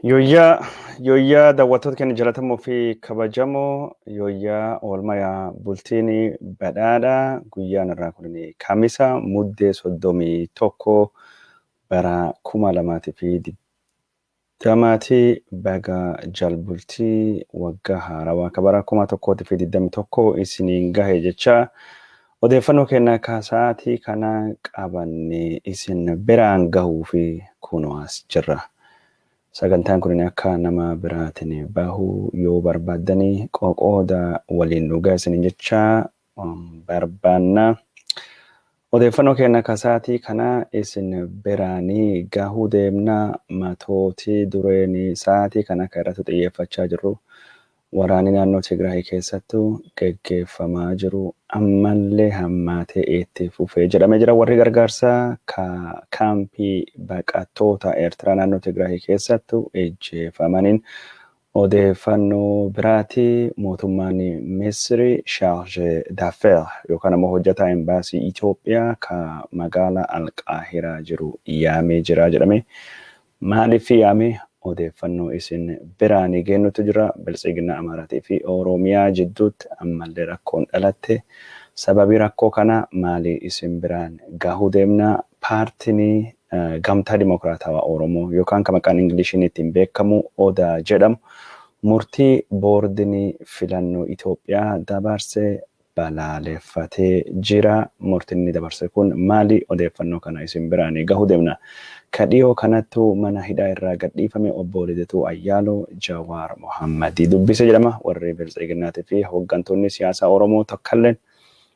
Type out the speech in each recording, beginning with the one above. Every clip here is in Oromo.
Yoyyaa daawwattoota keenya jalatamoo fi kabajamoo yoyyaa oolmaa bultiini badhaadhaa guyyaan irraa kun kamisa muddee 31 bara 2020 baga jalbultii waggaa haarawaa akka bara 2021 isiniin gahe jecha odeeffannoo kennaa kaasaatii kana qabanne isin biraan gahuu fi kunoo as jirra. Sagantaan kun akka nama biraatiin bahu yoo barbaadanii qoqooda waliin dhugaa isin jecha barbaanna. Odeeffannoo kennaa kaasaatii kana isin biraanii gahuu deemna matootii dureen sa'aatii kana kan irratti xiyyeeffachaa jirru. Waraanni naannoo Tigraay keessattuu geggeeffamaa jiru ammallee hammaatee itti fufee jedhamee jira. Warri gargaarsaa kaampii baqattoota Eertiraa naannoo Tigraay keessattuu ejjeefamaniin odeeffannoo biraatii mootummaan Misri chargé d'affaires yookaan immoo hojjetaa embaasii Itoophiyaa ka magaalaa Alqaahiraa jiru yaamee jira jedhame. Maaliif yaame? Odeeffannoo isin biraanii kennutu jira. Biltsiginaa Amaaraatii fi Oromiyaa jidduutti ammallee rakkoon dhalatte. Sababii rakkoo kana maali isin biraan gahuu deemna? Paartiin Gamtaa Dimokiraatawaa Oromoo yookaan kan maqaan Ingiliishiin ittiin beekamu Odaa jedhamu murtii boordiin filannoo Itoophiyaa dabarsee balaaleffatee jira. Murtiin dabarse kun maali? Odeeffannoo kana isin biraanii gahuu deemna. Kadhiyoo kanattuu mana hidhaa irraa gadhiifame obbo Lidatuu Ayyaaloo Jawaar Mohammadii dubbise jedhama. Warri Biltsiginaatii fi hooggantoonni siyaasaa Oromoo tokkolleen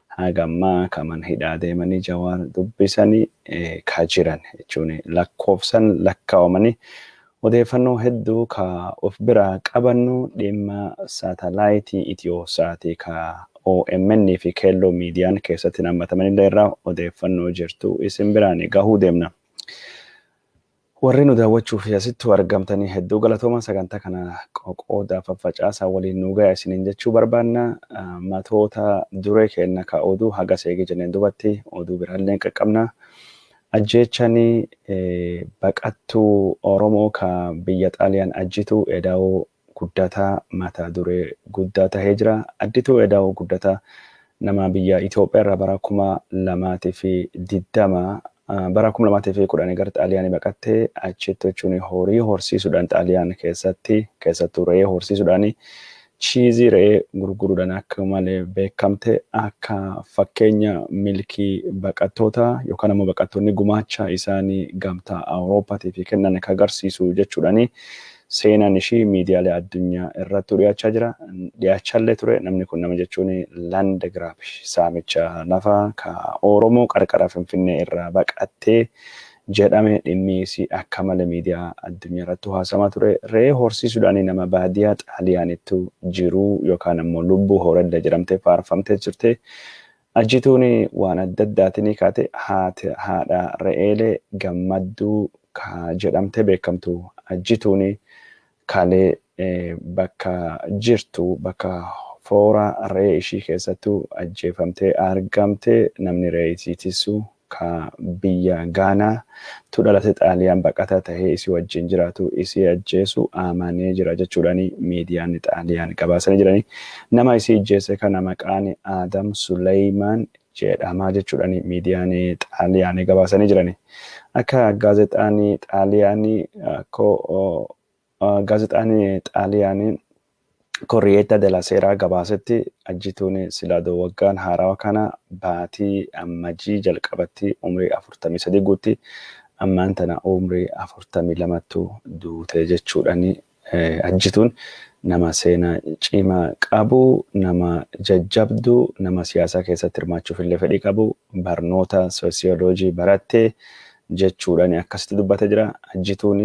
hagammaa kan mana hidhaa deemanii Jawaar dubbisanii ka jiran jechuun lakkoofsan lakkaa'amanii odeeffannoo hedduu ka of biraa qabannu dhimma saatalaayitii Itiyoosaati ka OMN fi Keelloo miidiyaan keessatti nammatamanillee irraa odeeffannoo jirtu isin biraan gahuu deemna. Warri nu daawwachuuf asittuu argamtanii hedduu galatooma. Sagantaa kana qoqoodaa faffacaasaa waliin nu ga'a isiniin jechuu barbaanna. Matoota duree kenna ka oduu haga seegii jenneen dubatti oduu biraallee qaqqabna. Ajjeechanii baqattuu Oromoo ka biyya Xaaliyaan Ajjitu Edaa'oo guddataa mata duree guddaa tahee jira. Ajjituu Edaa'oo guddataa nama biyya Itoophiyaa irraa bara 2020 bara 2010 gara Xaaliyaanii baqattee achitti jechuun horii horsiisuudhaan Xaaliyaan keessattuu re'ee horsiisuudhaan chiizii re'ee gurguruudhaan akka malee beekamte akka fakkeenya milkii baqattoota yookaan immoo baqattoonni gumaacha isaanii gamtaa Awurooppaatii fi kennan akka agarsiisu jechuudhaan seenaan ishii miidiyaalee addunyaa irratti dhiyaachaallee ture. Namni kun nama jechuun Landgraaf saamicha lafa ka Oromoo qarqara Finfinnee irraa baqattee jedhame dhimmiisi akka malee miidiyaa addunyaa irratti haasamaa ture. Re'ee horsiisuudhaan nama baadiyyaa Xaaliyaanittu jiru yookaan immoo lubbuu horadda jedhamtee faarfamtee jirte. Ajjituun waan adda addaatiin kaate haadha re'eelee gammadduu ka jedhamtee beekamtu. Ajjituun kalee bakka jirtu bakka foora re'ee ishii keessattuu ajjeefamtee argamte. Namni re'ee isii tiisu ka biyya Gaanaa tu dhalate Xaaliyaan baqataa tahee isii wajjin jiraatu isii ajjeesu amanee jira jechuudhaan miidiyaan Xaaliyaan gabaasanii jiranii. Nama isii ajjeese kana maqaan Adam Suleymaan jedhamaa jechuudhaan miidiyaan Xaaliyaan gabaasanii jiranii. Akka gaazexaan Xaaliyaanii Corriere della Sera gabaasetti Ajjituun silaadoo waggaan haarawaa kana baatii ammajii jalqabatti umrii 43 guutti ammaan tana umrii 42 duute jechuudhaan Ajjituun nama seenaa cimaa qabu, nama jajjabduu, nama siyaasaa keessatti hirmaachuuf illee fedhii qabu, barnoota soosiyooloojii barattee jechuudhaan akkasitti dubbatee jira. Ajjituun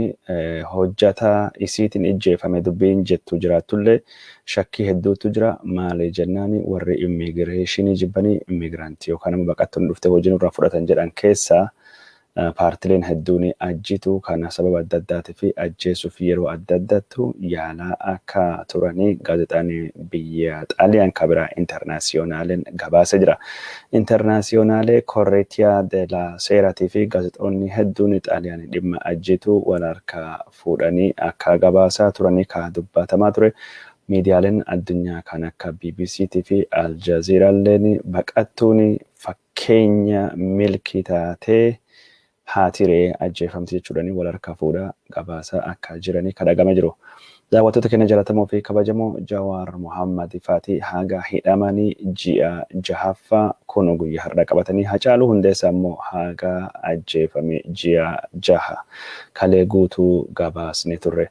hojjataa isiitiin ijjeefame dubbiin jettu jiraatullee shakkii hedduutu jira. Maali jennaan warri immigireeshinii jibbanii immigiraantii yookaan immoo baqattoonni dhuftee hojii nurraa fudhatan jedhan keessaa paartileen hedduun ajjituu kana sababa adda addaatii fi ajjeesuuf yeroo adda addaattu yaalaa akka turanii gaazexaan biyya Xaaliyaan kabiraa intarnaasiyoonaaliin gabaasa jira. Intarnaasiyoonaale Korreetiyaa de la Seeraatii fi gaazexoonni hedduun Xaaliyaan dhimma ajjituu wal harkaa fuudhanii akka gabaasaa turanii ka dubbatamaa ture. Miidiyaaleen addunyaa kan akka BBC fi Al Jazeeraalleen baqattuun fakkeenya milkii taatee haatiree ajjeefamti jechuudhaan wal harkaa fuudhaa gabaasaa akka jiranii kadhagama jiru. Daawwattoota keenya jaallatamoo fi kabajamoo Jawaar Mohammad Faatii haga hidhamanii ji'a jahaffaa kun guyyaa har'a qabatanii Hacaaluu Hundeessaa immoo haga ajjeefame ji'a jaha kalee guutuu gabaasne turre.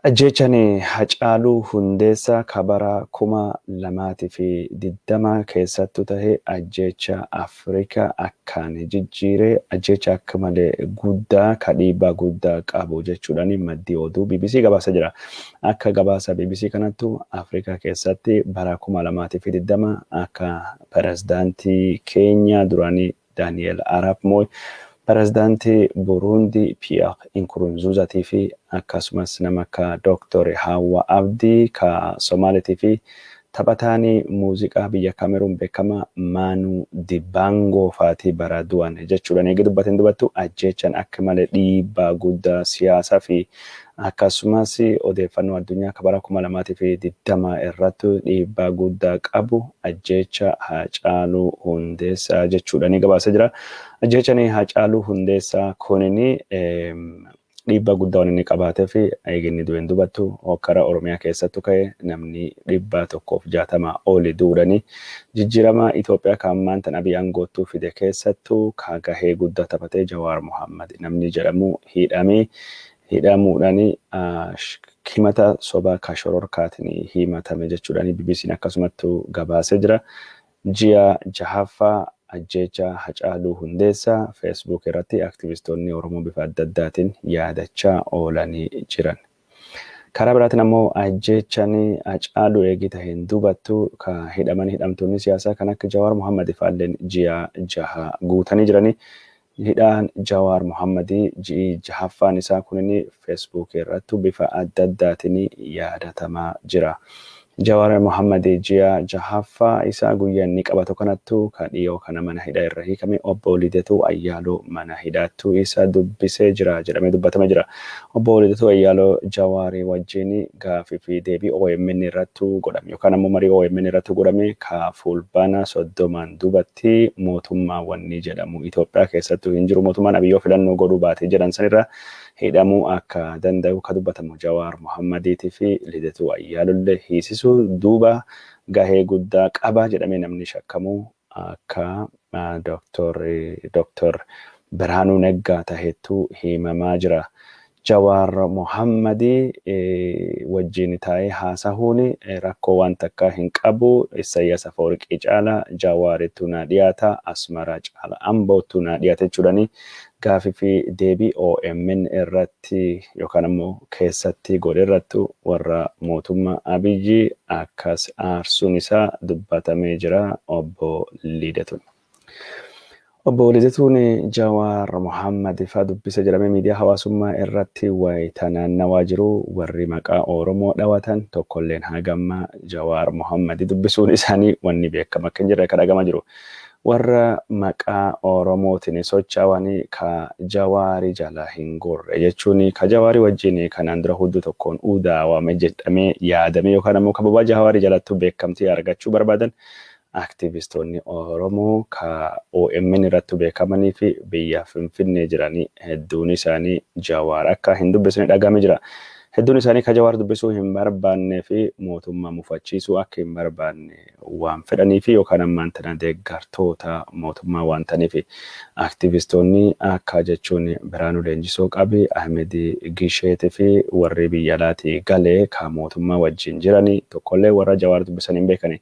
Ajjechaan Hacaaluu Hundeessaa kabara 2020 keessattuu tahee ajjecha Afrikaa akkaan jijjiiree ajjecha akka malee guddaa kadhiibbaa guddaa qabu jechuudhaan maddi oduu BBC gabaasa jira. Akka gabaasa BBC kanattu Afrikaa keessatti bara 2020 akka pirezidaantii Keenyaa duraanii Daniel Arap Moi, pirezidaantii Burundi Pierre Nkurunziza fi akkasumas nama akka Dr. Hawa Abdi ka Somaalitii fi taphataanii muuziqaa biyya Kameruun beekama Manu Dibango faatii bara du'an jechuudhaan eegi dubbateen dubattu ajjechaan akka malee dhiibbaa guddaa siyaasaa fi akkasumas odeeffannoo addunyaa kabara 2020 irratti dhiibbaa guddaa qabu ajjecha Hacaaluu Hundeessaa jechuudhaan gabaasa jira. Ajjechaan Hacaaluu Hundeessaa kunini dhiibbaa guddaa waan inni qabaatee fi eeginni du'een dubattu hokkara Oromiyaa keessattu ka'e namni 160 oli duudhanii jijjiirama Itoophiyaa kan maantan Abiy aangoottuu fide keessattuu gahee guddaa taphatee Jawaar Mohammad namni jedhamu hidhamuudhaan himata soba shororkaatiin himatame jechuudhaan BBC'n akkasumattuu gabaasee jira. Ji'a jahaffaa ajjecha Hacaaluu Hundeessaa Facebook irratti aktivistoonni Oromoo bifa adda addaatiin yaadachaa oolanii jiran. Karaa biraatiin ammoo ajjechaan Hacaaluu eegi taheen dubattu ka hidhamtoonni siyaasaa kan akka Jawaar Mohammad faalleen ji'a jaha guutanii jiranii. Hidhaan Jawaar Mohammad ji'i jahaffaan isaa kunini Facebook irratti bifa adda addaatiin yaadatamaa jira. Jawaar Mohammad ji'a jahaffaa isaa guyyaa inni qabatu kanattu kan dhiyoo kana mana hidhaa irra hiikame obbo Lidatuu Ayyaaloo mana hidhaattuu isa dubbisee jira jedhamee dubbatama jira. Obbo Lidatuu Ayyaaloo Jawaarii wajjin gaafii fi deebii OMN irratti godhame yookaan ammoo marii OMN irratti godhame ka fulbaana 30 dubatti mootummaa wanni jedhamu Itoophiyaa keessattuu hin jiru mootummaan Abiyyoo filannoo godhuu baatee jedhan sanirra hidhamuu akka danda'u ka dubbatamu Jawaar Mohammadiitii fi Lidatuu Ayyaalollee hiisisuu duuba gahee guddaa qaba jedhamee namni shakkamu akka Dr. Birhaanuu Neggaa taheettuu himamaa jira. Jawaar Mohammadi wajjin taa'ee haasahuun rakkoo waan takka hin qabu. Isaayyaas Afeworqii caala Jawaarittuu na dhiyaata Asmaraa caala Amboottuu na dhiyaata jechuudhaani gaafii fi deebii OMN irratti yookaan ammoo keessatti godhe irratti warra mootummaa Abiyyi akkas aarsuun isaa dubbatamee jira obbo Lidatuun. Obbo Lidatuun Jawaar Mohammad faa dubbisa jedhamee miidiyaa hawaasummaa irratti wayita naannawaa jiru warri maqaa Oromoo dhawatan tokkolleen hagamma Jawaar Mohammad dubbisuun isaanii wanni beekama akka hin jirre kadhagama jiru. Warra maqaa Oromootiin socho'anii ka Jawaarii jala hin gorre jechuun ka Jawaarii wajjin kanaan dura hudduu tokkoon udaawame jedhamee yaadame yookaan ammoo kababa Jawaarii jalattuu beekamtii argachuu barbaadan aktivistoonni Oromoo ka OMN irratti beekamanii fi biyya Finfinnee jiranii hedduun isaanii Jawaar akka hin dubbisne dhagame jira. Hedduun isaanii ka Jawaar dubbisuu hin barbaanne fi mootummaa mufachiisuu akka hin barbaanne waan fedhanii fi yookaan ammaan tana deeggartoota mootummaa waan ta'aniif aktivistoonni akka jechuun Biraanuu Leenjisoo qabi Ahmed Gisheetii fi warri biyya alaatii galee ka mootummaa wajjin jiranii tokkollee warra Jawaar dubbisan hin beekani.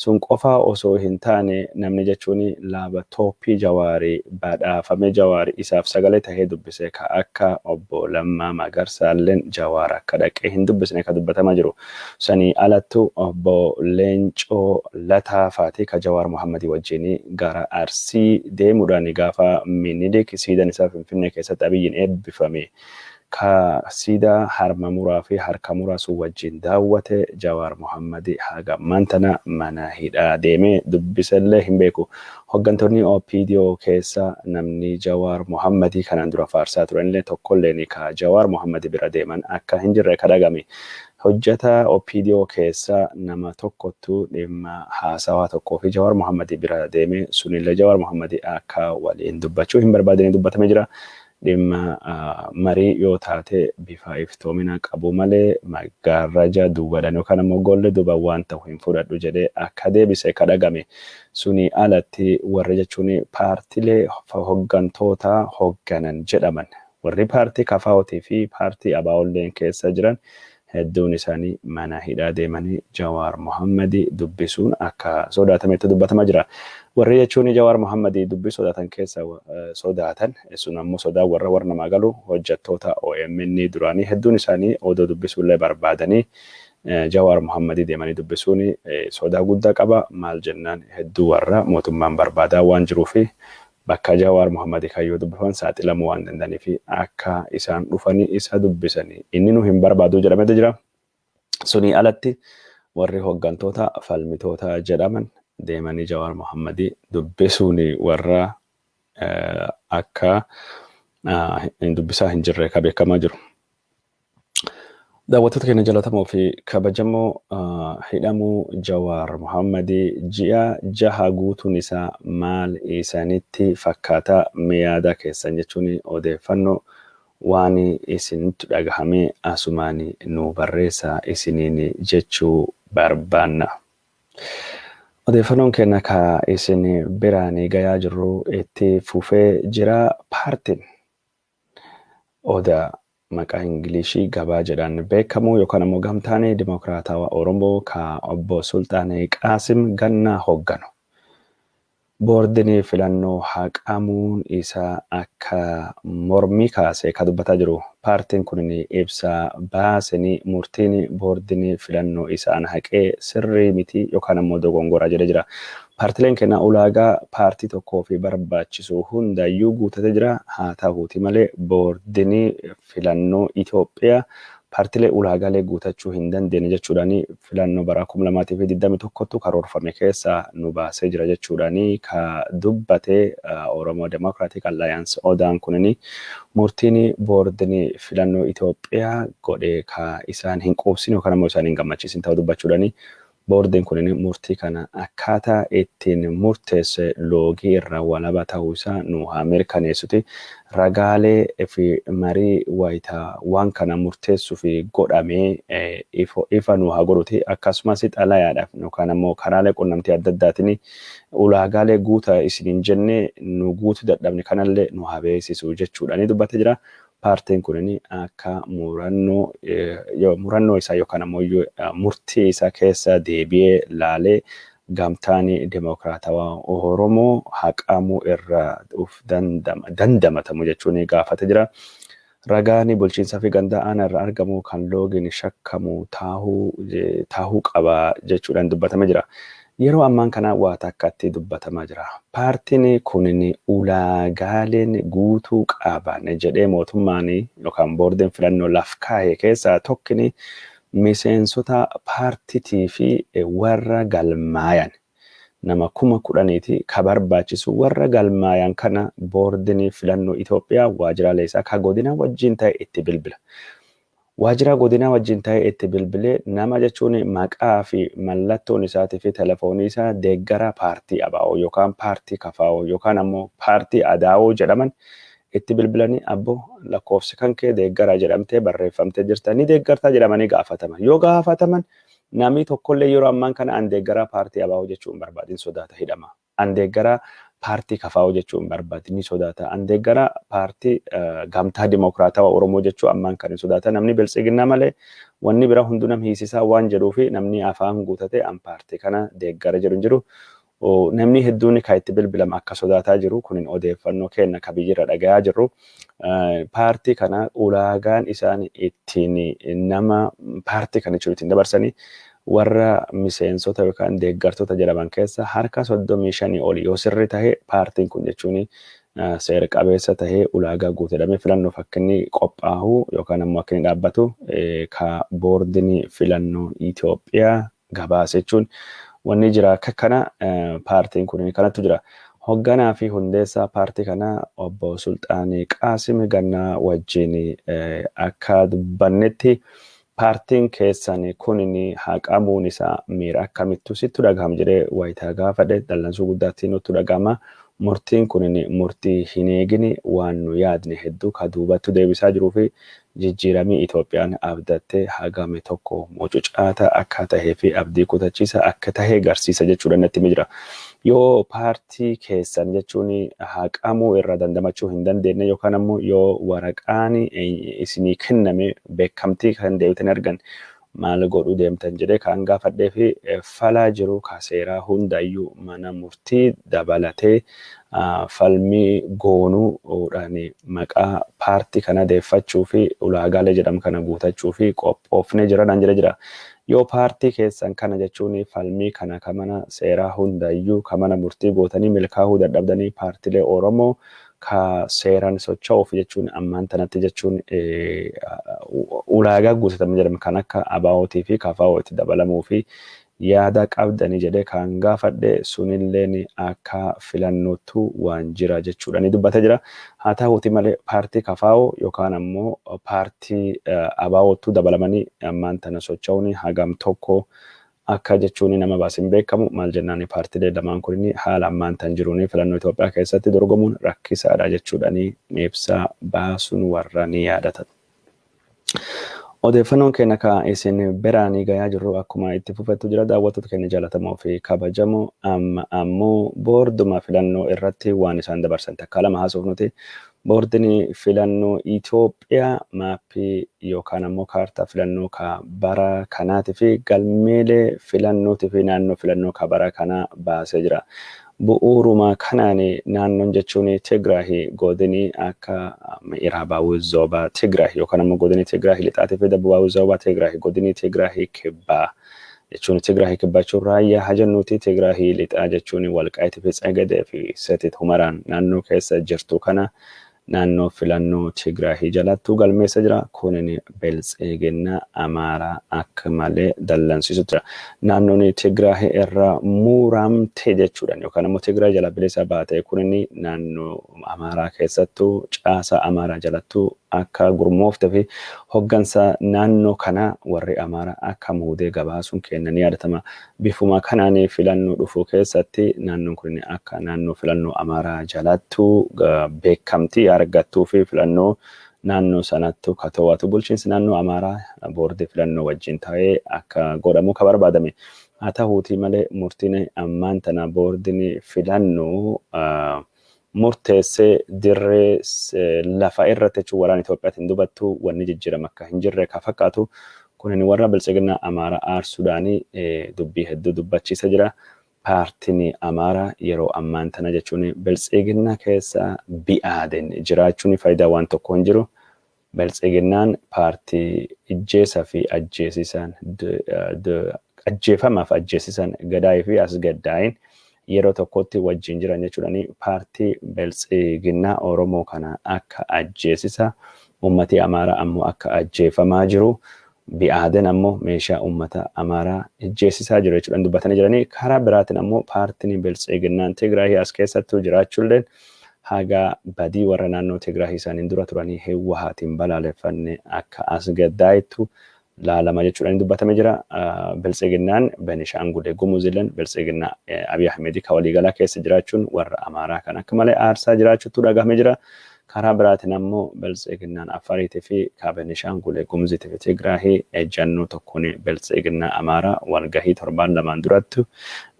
sun qofaa osoo hin taane namni jechuun laaptooppii Jawaarii badhaafame Jawaarii isaaf sagalee tahee dubbise ka akka obbo Lammaa Magarsaalleen Jawaar akka dhaqee hin dubbisne ka dubbatamaa jiru. Sanii alattu obbo Leencoo Lataafaati ka Jawaar Mohammadii wajjin gara Arsii deemuudhaan gaafa Minilik siidan isaa Finfinnee keessatti Abiyyiin eebbifame ka siidaa harma muraa fi harka muraa sun wajjin daawwate Jawaar Mohammadii haga mantana mana hidhaa deemee dubbisallee hin beeku. Hoggantoonni OPDO keessa namni Jawaar Mohammadii kanaan dura faarsaa turanillee tokkolleen ka Jawaar Mohammadii bira deeman akka hin jirre kadhagame. Hojjata OPDO keessa nama tokkottu dhimma haasawaa tokkoo fi Jawaar Mohammadii bira deeme sunillee Jawaar Mohammadii akka waliin dubbachuu hin barbaadanii dubbatamee jira. Dhimma marii yoo taate bifa iftoomina qabu malee maggaarraja duubadhaan yookaan ammoo golle duuba waan ta'u hin fudhadhu jedhee akka deebise kadhagame. Suni alatti warri jechuun paartilee hoggantoota hogganan jedhaman warri paartii KFO'tii fi paartii ABO'lleen keessa jiran hedduun isaanii mana hidhaa deemanii Jawaar Mohammadii dubbisuun akka sodaatametti dubbatamaa jira. Warri jechuun Jawaar Mohammadii dubbii sodaatan keessa sodaatan sun ammoo sodaa warra namaa galu hojjettoota OMN duraanii hedduun isaanii odoo dubbisuullee barbaadanii Jawaar Mohammadii deemanii dubbisuun sodaa guddaa qaba. Maal jennaan hedduu warra mootummaan barbaadaa waan jiruufi bakka Jawaar Mohammadii kayyoo dubbifan saaxilamuu waan danda'aniif akka isaan dhufanii isa dubbisanii inni nu hin barbaadu jedhametu jira. Suni alatti warri hoggantoota falmitoota jedhaman deemanii Jawaar Mohammadii dubbisuun warra akka dubbisaa hin jirre ka beekamaa jiru. Daawwattoota keenya jaalatamoo fi kabajamoo hidhamuu Jawaar Mohammadii ji'a 6 guutuun isaa maal isanitti fakkaata yaada keessan jechuun odeeffannoo waan isinitti dhagahame asumaan nu barreessaa isiniin jechuu barbaanna. Odeeffannoon keenya ka isin biraan gayaa jirru itti fufee jira. Paartiin Odaa maqaa Ingilishii gabaa jedhaan beekamu yookaan ammoo gamtaan Dimokiraatawaa Oromoo ka obbo Sultaan Qaasim Gannaa hogganu. Boordiin filannoo haqamuun isaa akka mormii kaasee ka dubbataa jiru. Paartiin kun ibsa baasanii murtiin boordiin filannoo isaan haqee sirrii miti yookaan ammoo dogongora jedhe jira. Paartileen keenya ulaagaa paartii tokkoo fi barbaachisu hundayyuu guutatee jira. Haa ta'uuti malee boordiin filannoo Itoophiyaa paartilee ulaagaalee guutachuu hin dandeenye jechuudhaan filannoo bara 2021 karoorfame keessa nu baasee jira jechuudhaan ka dubbate Oromoo Democratic Alliance Odaan kunini murtiin boordiin filannoo Itoophiyaa godhe ka isaan hin quubsine yookaan ammoo isaan hin gammachiisin ta'uu dubbachuudhaan boordiin kunini murtii kana akkaataa ittiin murteesse loogii irraa walaba ta'uu isaa nu haa mirkaneessuti. Ragaalee fi marii wayitaa waan kana murteessuuf godhamee ifa nu haa godhuti. Akkasumas xalayaadhaaf yookaan ammoo karaalee qunnamtii adda addaatiin ulaagaalee guutaa isiniin jennee nu guutu dadhabne kanallee nu haa beeksisu jechuudhaan dubbate jira. Paartiin kunini akka murannoo isaa yookaan ammoo murtii isaa keessa deebi'ee laalee gamtaan Dimokiraatawaa Oromoo haqamuu irraa dandamatamu jechuun gaafate jira. Ragaan bulchiinsaa fi ganda aanaa irraa argamu kan loogiin shakkamu taahuu qaba jechuudhaan dubbatame jira. Yeroo ammaan kana waa takkatti dubbatamaa jira. Paartiin kunini ulaagaaleen guutuu qaban jedhee mootummaan yookaan boordiin filannoo laf kaa'e keessaa tokkini miseensota paartiitii fi warra galmaayan nama 10,000 ka barbaachisu warra galmaayan kana boordiin filannoo Itoophiyaa waajjiraalee isaa ka godina wajjin ta'e itti bilbila. Waajjira godina wajjin ta'e itti bilbilee nama jechuun maqaa fi mallattoon isaatii fi telefoonii isaa deeggara paartii ABO yookaan paartii KFO yookaan ammoo paartii ADO jedhaman itti bilbilanii abbo lakkoofsi kan kee deeggara jedhamtee barreeffamtee jirta ni deeggartaa jedhamanii gaafataman. Yoo gaafataman namni tokkollee yeroo ammaan kana an deeggara paartii ABO jechuun barbaadin sodaata hidhama. An deeggara paartii kafaa'oo jechuun barbaade ni sodaata. Andee gara paartii gamtaa dimokiraatawaa Oromoo jechuun ammaan kan hin sodaata. Namni biltsiginnaa malee wanni bira hunduu nam hiisisaa waan jedhuu fi namni afaan guutatee an paartii kana deeggara jedhu jiru. Namni hedduun kan itti bilbilama akka sodaataa jiru kunin odeeffannoo kenna ka biyyirra dhagayaa jirru. Paartii kana ulaagaan isaan ittiin nama paartii kana jechuun ittiin dabarsanii warra miseensota yookaan deeggartoota jedhaman keessa harka 35 oli yoo sirri tahee paartiin kun jechuun seera qabeessa tahee ulaagaa guutamee filannoof akka inni qophaa'u yookaan ammoo akka inni dhaabbatu ka boordini filannoo Itoophiyaa gabaase jechuun wanni jira akka kana paartiin kun kanattu jira. Hoogganaa fi hundeessaa paartii kana obbo Sulxaanii Qaasim Gannaa wajjin akka dubbannetti paartiin keessan kunin haqamuun isaa miira akkamittu sittu dhagaham jedhee wayitaa gaafadhe dallansuu guddaatti nutti dhagahama. Murtiin kunin murtii hin eegine waan nu yaadne hedduu ka duubattu deebisaa jiruu fi jijjiiramii Itoophiyaan abdattee hagame tokko mucucaata akka tahee fi abdii kutachiisa akka tahee agarsiisa jechuudha natti jira. Yoo paartii keessan jechuun haqamuu irra dandamachuu hin dandeenye yookaan ammoo yoo waraqaan isinii kenname beekamtii kan deebitan argan maal godhuu deemtan jedhee kan gaafadhee fi falaa jiru ka seeraa hundayyuu mana murtii dabalatee falmii goonuudhaan maqaa paartii kana deeffachuu fi ulaagaalee jedhamu kana guutachuu fi qophoofnee jiran jira. Yoo paartii keessan kana jechuun falmii kana ka mana seeraa hundayyuu ka mana murtii gootanii milkaa'uu dadhabdanii paartilee Oromoo ka seeraan socho'uuf jechuun ammaan tanatti jechuun ulaagaa guutatamu jedhamu kan akka ABO'tii fi KFO'tti dabalamuu fi yaada qabdanii jedhee kan gaafadhe sunilleen akka filannootu waan jira jechuudha ni dubbata jira. Haa ta'uuti malee paartii KFO yookaan ammoo paartii ABO'tu dabalamanii ammaan tana socho'uun hagam tokko akka jechuun nama baasin beekamu maal jennaan paartilee lamaan kun haala ammaan tan jiruun filannoo Itoophiyaa keessatti dorgomuun rakkisaadha jechuudhaani ibsa baasuun warra ni yaadatan. Odeffannoon keenya ka isin biraanii gayaa jirru akkuma itti fufettu jira daawwattoota keenya jaallatamoo fi kabajamoo ammoo boorduma filannoo irratti waan isaan dabarsan takka lama haasofnuti. Boordini filannoo Itoophiyaa maappii yookaan ammoo kaartaa filannoo ka bara kanaati fi galmeelee filannootii fi naannoo filannoo ka bara kanaa baasee jira. Bu'uuruma kanaan naannoon jechuun Tigraay godinii akka Iraabaa Zoba Tigraay yookaan ammoo godinii Tigraay lixaatii fi Dabbaa Zoba Tigraay godinii Tigraay kibbaa jechuun Tigraay kibbaa jechuun raayyaa hajannuuti Tigraay lixaa jechuun Walqaayitii fi Tsagadee fi Setit Humaraan naannoo keessa jirtu kana naannoo filannoo Tigraay jalattuu galmeessa jira. Kunin Biltsiginnaa Amaaraa akka malee dallansiisu jira. Naannoon Tigraay irraa muuramte jechuudhaan yookaan ammoo Tigraay jala bilisa baate kunin naannoo Amaaraa keessattuu caasa Amaaraa jalattuu akka gurmoofte fi hoggansa naannoo kana warri Amaaraa akka muudee gabaasuun kennan yaadatama. Bifuma kanaan filannoo dhufuu keessatti naannoon kun akka naannoo filannoo Amaaraa jalattuu beekamtii argattuu fi filannoo naannoo sanattu ka to'atu bulchiinsi naannoo Amaaraa boordii filannoo wajjin ta'ee akka godhamu ka barbaadame. Haa ta'uutii malee murtiin ammaan tana boordiin filannoo murteessee dirree lafa irratti jechuun waraana Itoophiyaatiin dubattu wanni jijjiirama akka hin jirre ka fakkaatu kunin warra Biltsiginnaa Amaaraa aarsuudhaanii dubbii hedduu dubbachiisa jira. Paartiin Amaaraa yeroo ammaan tana jechuun Biltsiginnaa keessa bi'aaden jiraachuun faayidaa waan tokko hin jiru. Biltsiginnaan paartii ijjeesaa fi ajjeesisan ajjeefamaaf ajjeesisan gadaayii fi as gaddaa'in yeroo tokkotti wajjin jiran jechuudhaani paartii Biltsiginnaa Oromoo kana akka ajjeesisa ummati Amaaraa ammoo akka ajjeefamaa jiru. Bi'aaden ammoo meeshaa ummata Amaaraa ajjeesisaa jiru jechuudhaan dubbatanii jiranii. Karaa biraatiin ammoo paartiin Biltsiginnaan Tigraay as keessattuu jiraachuulleen haga badii warra naannoo Tigraay isaaniin dura turanii Hewwahaatiin balaaleffanne akka as gaddaa'ittu laalama jechuudhaan dubbatamee jira. Biltsiginnaan Benishaangul Gumuzilleen Biltsiginnaa Abiy Ahmed ka waliigalaa keessa jiraachuun warra Amaaraa kan akka malee aarsaa jiraachuutu dhagahamee jira. karaa biraatiin ammoo biltsiginnaan Affaariitii fi Beenishaangul Gumuzii fi Tigraahii ejjannoo tokkoon biltsiginnaa Amaaraa walgahii torbaan lamaan duratti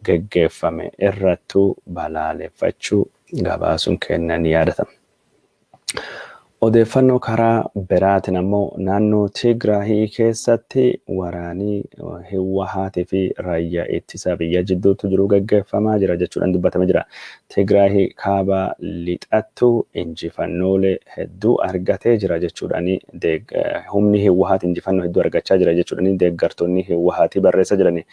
geggeeffame irrattuu balaaleffachuu gabaasuun kennan yaadatama. Odeeffannoo karaa biraatiin ammoo naannoo Tigraahii keessatti waraanii Hiwwahaatii fi raayyaa ittisa biyya jidduutti jiru geggeeffamaa jira jechuudhaan dubbatame jira. Tigraahii kaaba lixattu injifannoolee hedduu argatee jira jechuudhaan humni Hiwwahaat injifannoo hedduu argachaa jira jechuudhaan deeggartoonni Hiwwahaatii barreessa jirani.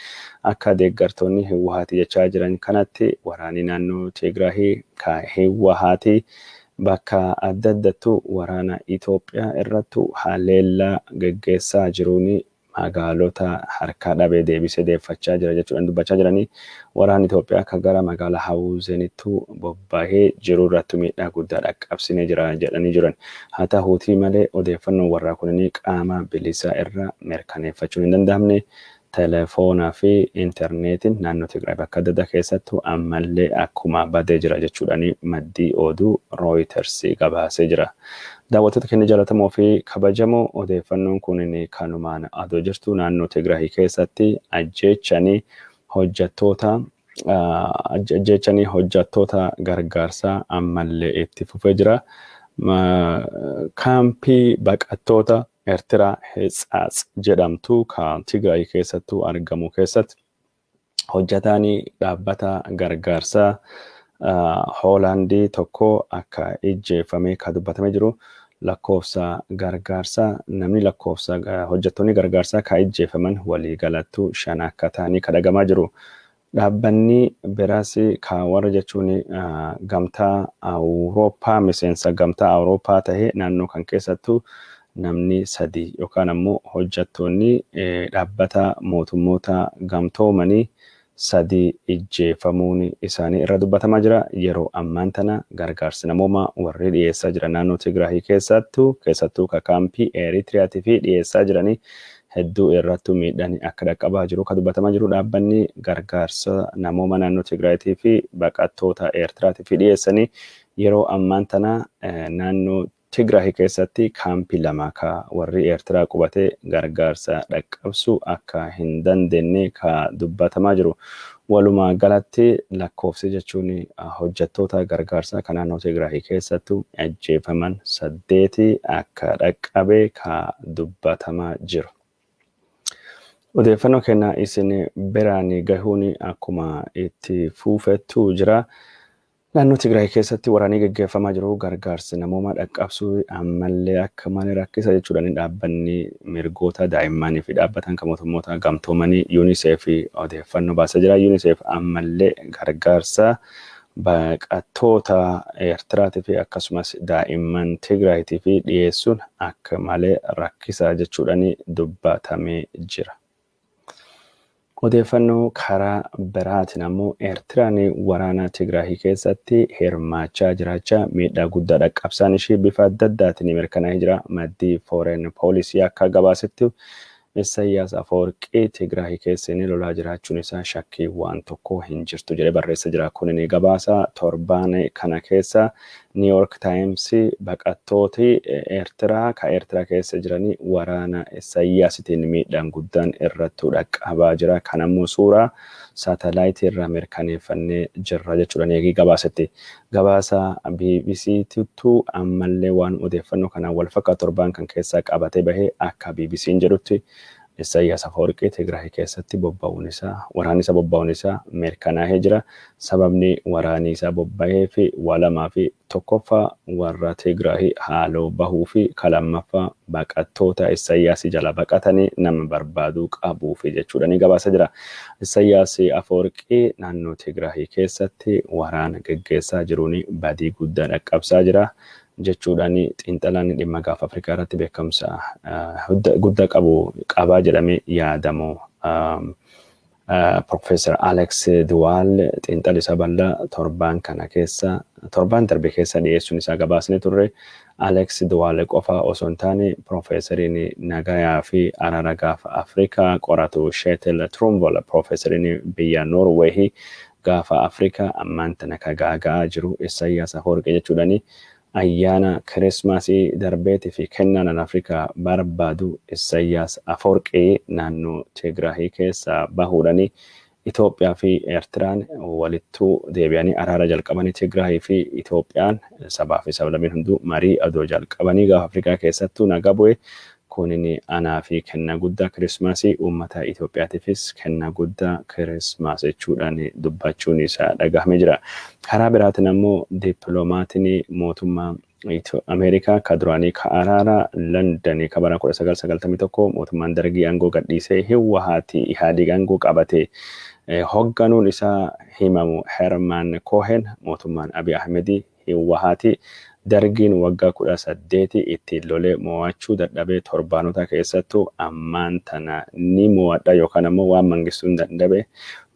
Akka deeggartoonni Hiwwahaatii jechaa jiran kanatti waraanii naannoo Tigraahii ka Hiwwahaatii bakka adda addattu waraana Itoophiyaa irrattu haleellaa geggeessaa jiruun magaalota harkaa dhabee deebisee deeffachaa jira jechuudhaan dubbachaa jiranii. Waraanni Itoophiyaa akka gara magaalaa Hawuzenittu bobbahee jiru irratti miidhaa guddaa dhaqqabsine jira jedhanii jiran. Haa ta'uutii malee odeeffannoo warraa kunniin qaama bilisaa irraa mirkaneeffachuun hin danda'amne. Telefoonaa fi intarneetiin naannoo Tigraay bakka adda addaa keessattuu ammallee akkuma badee jira jechuudhaan maddii oduu Reuters gabaasee jira. Daawwattoota keenya jaallatamoo fi kabajamoo odeeffannoon kun kanumaan adoo jirtu naannoo Tigraay keessatti ajjeechanii hojjettoota gargaarsaa ammallee itti fufee jira. Kaampii baqattoota Eertiraa Hexaas jedhamtu kan Tigraay keessattuu argamu keessatti hojjetaan dhaabbata gargaarsaa Hoolaandii tokko akka ijjeefamee kan dubbatamee jiru. Lakkoofsa gargaarsaa namni lakkoofsa hojjettoonni gargaarsaa kan ijjeefaman waliigalattuu 5 akka ta'anii kadhagamaa jiru. Dhaabbanni biraas kan warra jechuun gamtaa Awurooppaa miseensa gamtaa Awurooppaa ta'ee naannoo kan keessattuu namni 3 yookaan ammoo hojjettoonni dhaabbata mootummoota gamtoomanii 3 ijjeefamuun isaanii irra dubbatamaa jira. Yeroo ammaan tana gargaarsi namoomaa warri dhiyeessaa jiran naannoo Tigraahii keessattuu ka kaampii Eritiriyaatiif dhiyeessaa jiranii hedduu irrattu miidhaan akka dhaqqabaa jiru kan dubbatamaa jiru. Dhaabbanni gargaarsa namooma naannoo Tigraayitii fi baqattoota Eertiraatiif dhiyeessanii yeroo ammaan tana naannoo Tigraahii keessatti kaampii 2 ka warri Eertiraa qubatee gargaarsa dhaqqabsuu akka hin dandeenye ka dubbatamaa jiru. Walumaa galatti lakkoofsi jechuun hojjettoota gargaarsaa kan naannoo Tigraahii keessattuu ajjeefaman 8 akka dhaqqabee ka dubbatamaa jiru. Odeeffannoo kennaa isin biraan gahuun akkuma itti fufettuu jira. Naannoo Tigraay keessatti waraanii geggeeffamaa jiru gargaarsi namoomaa dhaqqabsuu ammallee akka malee rakkisa jechuudhaan dhaabbanni mirgoota daa'immanii fi dhaabbatan kan mootummoota gamtoomanii UNICEF odeeffannoo baasaa jira. UNICEF ammallee gargaarsa baqattoota Eertiraatii fi akkasumas daa'imman Tigraayitii fi dhiyeessuun akka malee rakkisa jechuudhaan dubbatamee jira. Odeeffannoo karaa biraatiin ammoo Eertiraan waraana Tigraahii keessatti hirmaachaa jiraachaa miidhaa guddaa dhaqqabsaan ishee bifa adda addaatiin mirkanaa'ee jira. Maddii Foreign Policy akka gabaasetti Isaayyaas Afeworqii Tigraahii keessatti lolaa jiraachuun isaa shakkii waan tokko hin jirtu jedhee barreessa jira. Kunis gabaasa torbaan kana keessa New York Times baqattooti Eertiraa ka Eertiraa keessa jiranii waraana Isaayyaasitiin miidhaan guddaan irratti dhaqqabaa jira. Kan ammoo suuraa saatalaayitii irraa mirkaneeffannee jirra jechuudhaan eegii gabaasetti. Gabaasa BBC'tu ammallee waan odeeffannoo kanaan wal fakkaatu torbaan kan keessaa qabatee bahee akka BBC'n jedhutti Isaayyaas Afeworqii Tigraahii keessatti bobba'uun isaa waraanni isaa bobba'uun isaa mirkanaa'ee jira. Sababni waraanni isaa bobba'ee fi walamaa fi tokkoffaa warra Tigraahii haaloo bahuu fi lammaffaa baqattoota Isaayyaas jala baqatanii nama barbaaduu qabuu fi jechuudhaan gabaasa jira. Isaayyaas Afeworqii naannoo Tigraahii keessatti waraana geggeessaa jiruun badii guddaa dhaqqabsaa jira. Jechuudhaan xiinxalaan dhimma gaafa Afrikaa irratti beekamsa guddaa qabaa jedhamee yaadamu Professor Alex Duwal xiinxala isaa bal'aa torbaan darbe keessa dhiyeessuun isaa gabaasne turre. Alex Duwal qofa osoo hin taane Professoriin nagayaa fi araara gaafa Afrikaa qoratu Sheetel Trumvoll Professoriin biyya Norweehii gaafa Afrikaa ammaan tana ka gaaga'aa jiru Isaayyaas Afeworqii jechuudhaan ayyaana Kirismaasii darbeetii fi kennaan Afrikaa barbaadu Isaayyaas Afoorqii naannoo Tigraahii keessaa bahuudhani Itoophiyaa fi Eertiraan walittuu deebi'anii araara jalqabanii Tigraahii fi Itoophiyaan sabaa fi sablammiin hunduu marii adoo jalqabanii gaafa Afrikaa keessattuu nagaa bu'e. Kunini anaa fi kennaa guddaa Kirismaasii uummata Itoophiyaatiifis kennaa guddaa Kirismaas jechuudhaan dubbachuun isaa dhagahamee jira. Karaa biraatiin ammoo dippiloomaatini mootummaa Ameerikaa ka duraanii ka araara London ka bara 1991 mootummaan dargii aangoo gadhiisee Hiwwahaati Ihaadig aangoo qabatee hogganuun isaa himamu Herman Cohen mootummaan Abiy Ahmed Hiwwahaati dargiin waggaa 18 ittiin lolee mo'achuu dadhabee torbaanota keessattuu ammaan tana ni mo'adha yookaan ammoo waan mangistuun dadhabe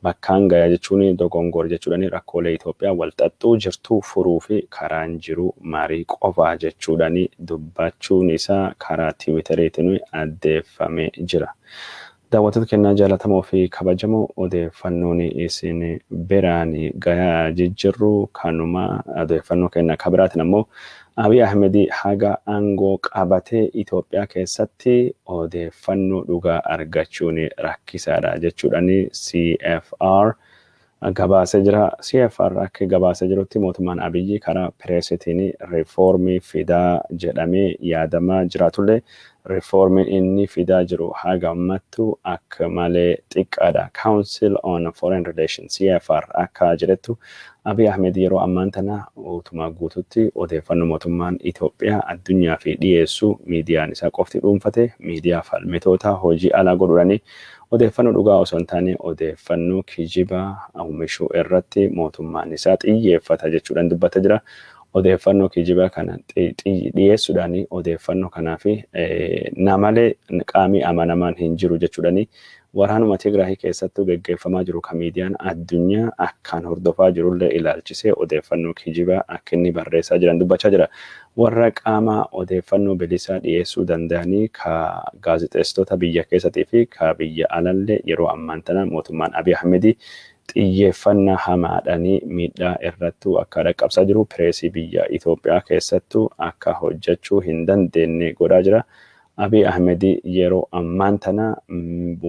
bakkaan gayaa jechuun dogongor jechuudhaan rakkoolee Itoophiyaa walxaxxuu jirtuu furuu fi karaan jiru marii qofaa jechuudhaan dubbachuun isaa karaa tiwiiteriitiin addeeffamee jira. Daawwattoota kennaa jaalatamoo fi kabajamoo odeeffannoon isin biraan gayaa jijjiirru kanuma odeeffannoo kennaa kabiraatiin ammoo Abiy Ahmed haga aangoo qabatee Itoophiyaa keessatti odeeffannoo dhugaa argachuun rakkisaadha jechuudhaan CFR gabaasee jira. CFR akka gabaasee jirutti mootummaan Abiyyi karaa pireesitiin riifoormii fidaa jedhamee yaadamaa jiraatullee riifoormiin inni fidaa jiru hagammattu akka malee xiqqaadha. Council on Foreign Relations CFR akka jedhettu Abiy Ahmed yeroo ammaan tana utuma guututti odeeffannoo mootummaan Itoophiyaa addunyaa fi dhiyeessu miidiyaan isaa qofti dhuunfate miidiyaa falmitoota hojii alaa godhuudhaan odeeffannoo dhugaa osoo hin taane odeeffannoo kijibaa oomishuu irratti mootummaan isaa xiyyeeffata jechuudhaan dubbata jira. Odeeffannoo kijibaa kana dhiyeessuudhaan odeeffannoo kanaaf namalee qaamii amanamaan hin jiru jechuudhaan waraanuma Tigraahii keessattuu gaggeeffamaa jiru kan miidiyaan addunyaa akkaan hordofaa jirullee ilaalchisee odeeffannoo kijibaa akka inni barreessaa jiran dubbachaa jira. Warra qaama odeeffannoo bilisaa dhiyeessuu danda'anii ka gaazexeessitoota biyya keessattii fi ka biyya alallee yeroo ammaan tana mootummaan Abiy Ahmed xiyyeeffannaa hamaadhaanii miidhaa irrattuu akka dhaqqabsaa jiru. Pireesii biyya Itoophiyaa keessattuu akka hojjechuu hin dandeenye godhaa jira. Abiy Ahmed yeroo ammaan tana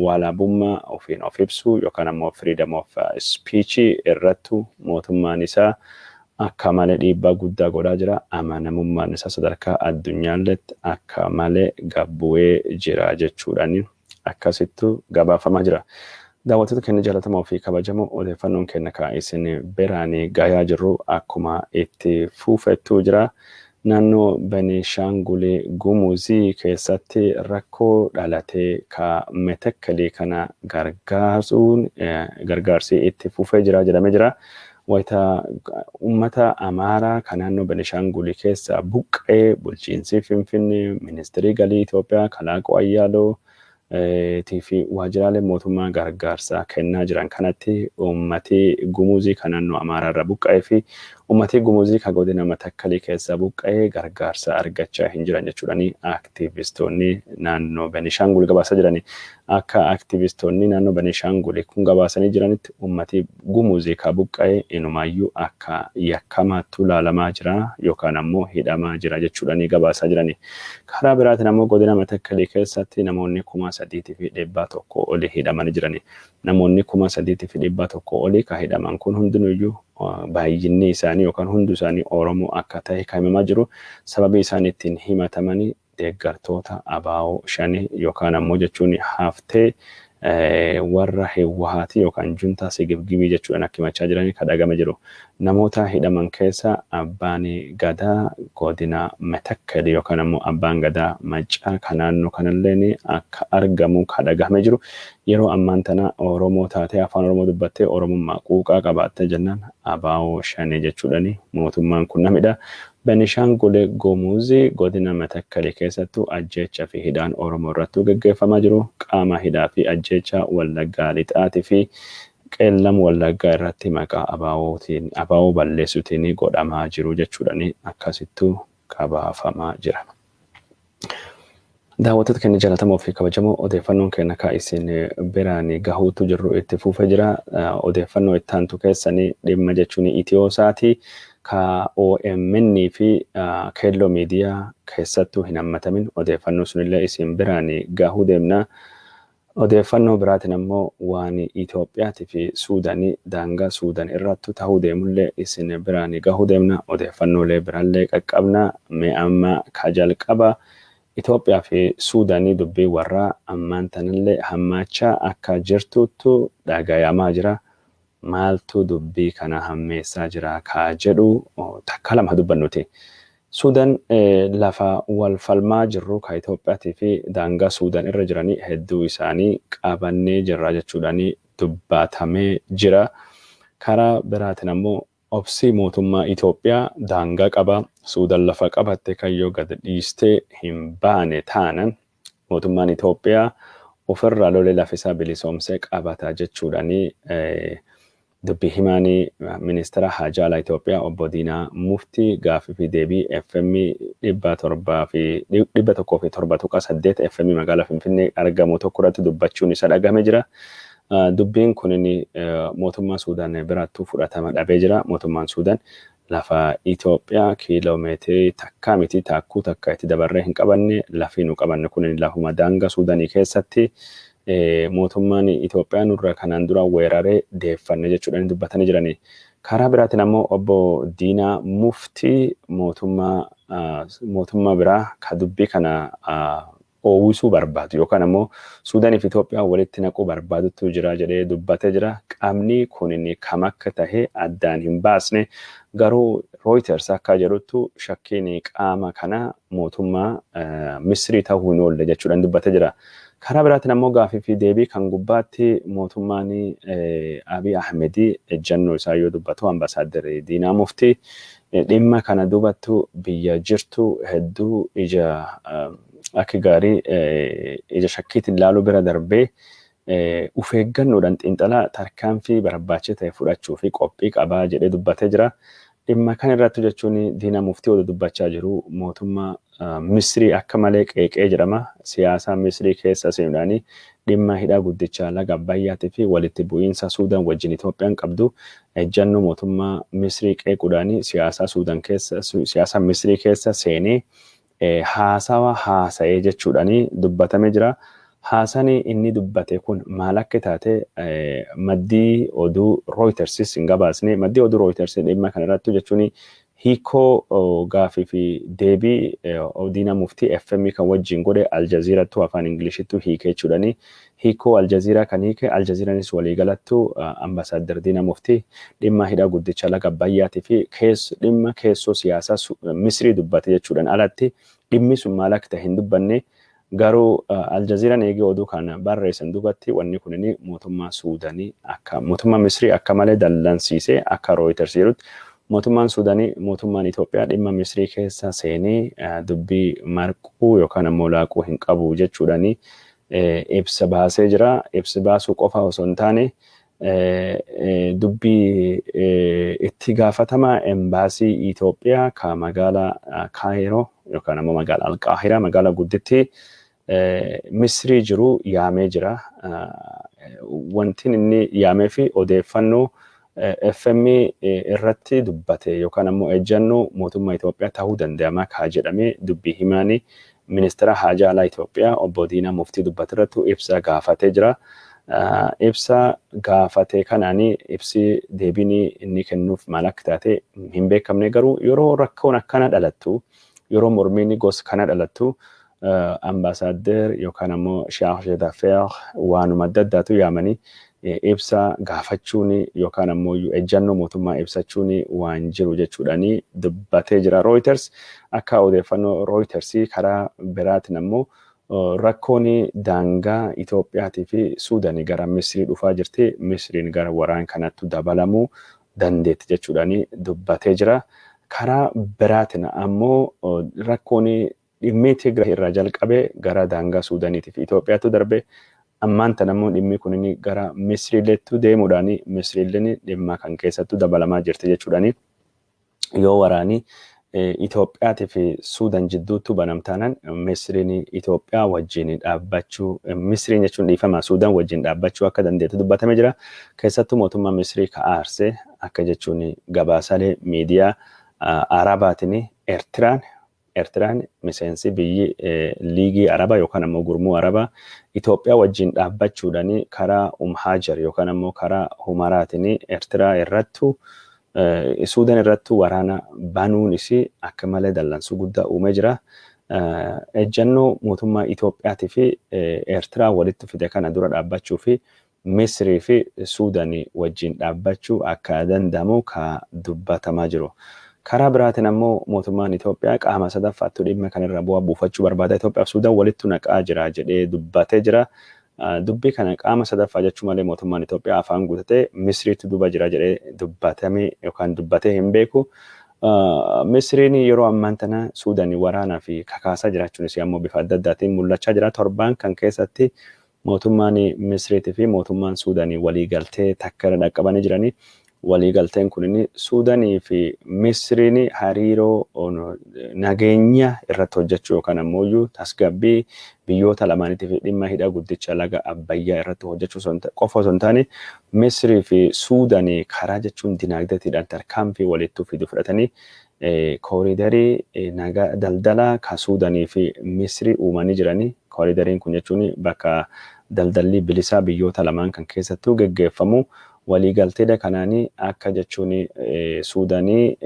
walaabummaa ofiin of ibsuu yookaan ammoo freedom of speech irrattu mootummaan isaa akka malee dhiibbaa guddaa godhaa jira. Amanamummaan isaa sadarkaa addunyaatti akka malee gabbu'ee jira jechuudhaan akkasittu gabaafamaa jira. Daawwattoota keenya jaalatamoo fi kabajamoo odeeffannoon keenya kan isin biraan gayaa jirru akkuma itti fufettuu jira. Naannoo Benishaangul Gumuz keessatti rakkoo dhalatee ka Metekkelii kana gargaarsi itti fufee jira jedhamee jira. Wayita uummata Amaaraa kan naannoo Benishaangul keessa buqqee bulchiinsi Finfinnee ministeerii galii Itoophiyaa Kalaaqoo Ayyaaloo fi waajjiraalee mootummaa gargaarsaa kennaa jiran kanatti uummati Gumuzii kan naannoo Amaaraa irra buqqa'ee fi uummati Gumuzii kan godina Metekkelii keessa buqqa'ee gargaarsa argachaa hin jiran jechuudhaan aktivistoonni naannoo Benishaangul gabaasaa jirani. Akka aktivistoonni naannoo Benishaangul kun gabaasanii jiranitti uummati Gumuzii kan buqqa'ee inumaayyuu akka yakkamaattu ilaalamaa jira yookaan ammoo hidhamaa jira jechuudhaan gabaasaa jirani. Karaa biraatiin ammoo godina Metekkelii keessatti namoonni 3,100 oli hidhamanii jirani. Namoonni 3,100 oli kan hidhaman kun hundinuyyuu baay'inni isaanii yookaan hundi isaanii Oromoo akka ta'e kan himamaa jiru. Sababii isaan ittiin himatamanii deeggartoota ABO 5 yookaan ammoo jechuun haftee warra Hiwwahaati yookaan juntaa sigibgibii jechuudhaan akka himachaa jiranii kan dhagame jiru. Namoota hidhaman keessa abbaan gadaa godina Metekkelii yookaan ammoo abbaan gadaa Maccaa kan naannoo kanallee akka argamu kan dhagame jiru. Yeroo ammaan tana Oromoo taatee afaan Oromoo dubbattee Oromummaa quuqaa qabaattee jennaan ABO 5 jechuudhaan mootummaan kun namidha. Benishaangul Gumuz godina Metekkelii keessattuu ajjeechaa fi hidhaan Oromoo irrattuu gaggeeffamaa jiru. Qaama hidhaa fi ajjeechaa Wallaggaa lixaatii fi qeellam Wallaggaa irratti maqaa ABO balleessuutiin godhamaa jiru jechuudhaan akkasittuu gabaafamaa jira. Daawwattoota keenya jaalatamoo fi kabajamoo odeeffannoon keenya kan isin biraan gahuutu jirru itti fufee jira. Odeeffannoo itti aantu keessanii dhimma jechuun Itiyoosaati. ka OMN fi keelloo miidiyaa keessattuu hin hammatamin odeeffannoo sunillee isin biraan gahuu deemna. Odeeffannoo biraatiin ammoo waan Itoophiyaatii fi Suudaanii daangaa Suudaan irratti ta'uu deemullee isin biraan gahuu deemna. Odeeffannoolee biraallee qaqqabna. Mee amma ka jalqaba Itoophiyaa fi Suudaanii dubbii warraa ammaan tanallee hammaachaa akka jirtuuttu dhagayamaa jira. Maaltu dubbii kana hammeessaa jira kaa jedhu takka lama dubbannuti. Suudaan lafa wal falmaa jirru ka Itoophiyaatii fi daangaa Suudaan irra jiranii hedduu isaanii qabannee jirra jechuudhaanii dubbatamee jira. Karaa biraatiin ammoo obsii mootummaa Itoophiyaa daangaa qaba. Suudaan lafa qabatte kayyoo gad dhiistee hin baane taanan mootummaan Itoophiyaa ofirraa lolee lafisaa bilisoomsee qabata jechuudhaanii dubbii himaanii ministeera haajaa alaa Itoophiyaa obbo Diinaa Muftii gaaffii fi deebii FM 107.8 FM magaalaa Finfinnee argamu tokko irratti dubbachuun isa dhagahame jira. Dubbiin kun mootummaa Suudaan birattuu fudhatama dhabee jira. Mootummaan Suudaan lafa Itoophiyaa kiiloomeetirii takkaa miti taakkuu takka itti dabarree hin qabanne lafii nu qabanne kun lafuma daangaa Suudaanii keessatti mootummaan Itoophiyaa nurra kanaan dura weeraree deeffanne jechuudhaan dubbatanii jiranii. Karaa biraatiin ammoo obbo Diinaa Muftii mootummaa biraa ka dubbii kana oowwisuu barbaadu yookaan ammoo Suudaanii fi Itoophiyaa walitti naquu barbaadutu jira jedhee dubbatee jira. Qaamni kun kam akka tahe addaan hin baasne garuu Reuters akka jedhutu shakkiin qaama kana mootummaa Misrii ta'uu hin oolle jechuudhaan dubbatee jira. Karaa biraatiin ammoo gaaffii fi deebii kan gubbaatti mootummaan Abiy Ahmed ejjannoo isaa yoo dubbatu ambasaaddar Diinaa Muftii dhimma kana dubattu biyya jirtu hedduu ija akka gaarii ija shakkiitiin ilaaluu bira darbee of eeggannoodhaan xiinxalaa tarkaanfii barbaachisaa ta'e fudhachuu fi qophii qabaa jedhee dubbatee jira. Dhimma kana irratti jechuun Diinaa Muftii oduu dubbachaa jiru mootummaa Misrii akka malee qeeqee jedhama. Siyaasa Misrii keessa seenuudhaanii dhimma hidhaa guddichaa laga Abbayyaatii fi walitti bu'iinsa Suudaan wajjin Itoophiyaan qabdu ejjannoo mootummaa Misrii qeequudhaanii siyaasa Misrii keessa seenee haasawa haasa'ee jechuudhaanii dubbatamee jira. Haasani inni dubbate kun maal akka taate maddii oduu Reuters hin gabaasne. Maddii oduu Reuters dhimma kana irratti jechuun hiikoo gaaffii fi deebii Diinaa Muftii FM kan wajjin godhe Aljaziirattu afaan Ingilishittu hiikee jechuudhaanii hiikoo Aljaziiraa kan hiike Aljaziiraanis waliigalattu ambasaaddar Diinaa Muftii dhimma hidhaa guddicha laga Abbayyaatii fi dhimma keessoo siyaasaa Misrii dubbate jechuudhaan alatti dhimmi sun maal akka ta'e hin dubbanne. Garuu Aljaziiraan eegee oduu kana barreessan duubatti wanni kun mootummaa Suudaanii akka mootummaa Misrii akka malee dallansiisee akka Reuters jedhutti mootummaan Suudaanii mootummaan Itoophiyaa dhimma Misrii keessa seenee dubbii marquu yookaan ammoo laaquu hin qabu jechuudhaanii ibsa baasee jira. Ibsi baasuu qofa osoo hin taane dubbii itti gaafatama embaasii Itoophiyaa ka magaalaa Kaayiroo yookaan ammoo magaalaa Alqaahiraa magaalaa guddittii Misrii jiru yaamee jira. Wantiin inni yaamee fi odeeffannoo FM irratti dubbate yookaan ammoo ejjannoo mootummaa Itoophiyaa ta'uu danda'ama kaa jedhamee dubbii himaanii ministeera haajaa alaa Itoophiyaa obbo Diinaa Muftii dubbate irratti ibsa gaafatee jira. Ibsa gaafatee kanaanii ibsi deebiin inni kennuuf maal akka taate hin beekamne garuu yeroo rakkoon akkana dhalattu yeroo mormiin gosa kana dhalattu ambasaaddar yookaan ammoo chargé d'affaires waanuma adda addaatu yaamanii ibsa gaafachuun yookaan ammoo ejjannoo mootummaa ibsachuun waan jiru jechuudhaanii dubbatee jira. Reuters akka odeeffannoo Reuters karaa biraatiin ammoo rakkoon daangaa Itoophiyaatii fi Suudaanii gara Misrii dhufaa jirti. Misriin gara waraan kanatti dabalamuu dandeetti jechuudhaanii dubbatee jira. Karaa biraatiin ammoo rakkoon dhimmi Tigraay irraa jalqabee gara daangaa Suudaaniitii fi Itoophiyaatti darbe ammaan tan ammoo dhimmi kun gara Misriileetti deemuudhaanii Misriileen dhimma kan keessattuu dabalamaa jirti jechuudhaanii yoo waraanii Itoophiyaatii fi Suudaan jidduutti banamtaanan Misriin Itoophiyaa wajjin dhaabbachuu Misriin jechuun dhiifama Suudaan wajjin dhaabbachuu akka dandeettu dubbatamee jira. Keessattuu mootummaa Misrii ka aarsee akka jechuun gabaasalee miidiyaa Arabaatiin Eertiraan miseensi biyyi liigii Arabaa yookaan ammoo gurmuu Arabaa Itoophiyaa wajjin dhaabbachuudhaan karaa Hajar yookaan ammoo karaa Humaraatiin Eertiraa irrattu Suudaan irrattu waraana banuun isii akka malee dallansuu guddaa uumee jira. Ejjannoo mootummaa Itoophiyaatii fi Eertiraa walitti fide kana dura dhaabbachuu fi Misrii fi Suudaanii wajjin dhaabbachuu akka danda'amu ka dubbatamaa jiru. Karaa biraatiin ammoo mootummaan Itoophiyaa qaama sadaffaatti dhimma kanarra bu'aa buufachuu barbaada. Itoophiyaa fi Suudaan walitti naqaa jira jedhee dubbatee jira. Dubbii kana qaama sadaffaa jechuu malee mootummaan Itoophiyaa afaan guutatee Misriitu duba jira jedhee dubbatamee yookaan dubbatee hin beeku. Misriin yeroo ammaan tana Suudaanii waraanaa fi kakaasaa jiraachuun isii ammoo bifa adda addaatiin mul'achaa jira. Torbaan kan keessatti mootummaan Misriitii fi mootummaan Suudaanii waliigaltee takka irra dhaqqabanii jiranii. Waliigalteen kun Suudaanii fi Misriin hariiroo nageenya irratti hojjechuu yookaan ammoo tasgabbii biyyoota lamaaniitii fi dhimma hidha guddicha laga Abbayyaa irratti hojjechuu qofa osoo hin taane Misrii fi Suudaanii karaa jechuun dinagdeetiidhaan tarkaanfii walitti fidu fudhatanii kooriidarii daldalaa ka Suudaanii fi Misrii uumanii jiranii. Kooriidariin kun jechuun bakka daldalli bilisaa biyyoota lamaan kan keessattuu geggeeffamu. Waliigalteedha kanaanii akka jechuun Suudaanii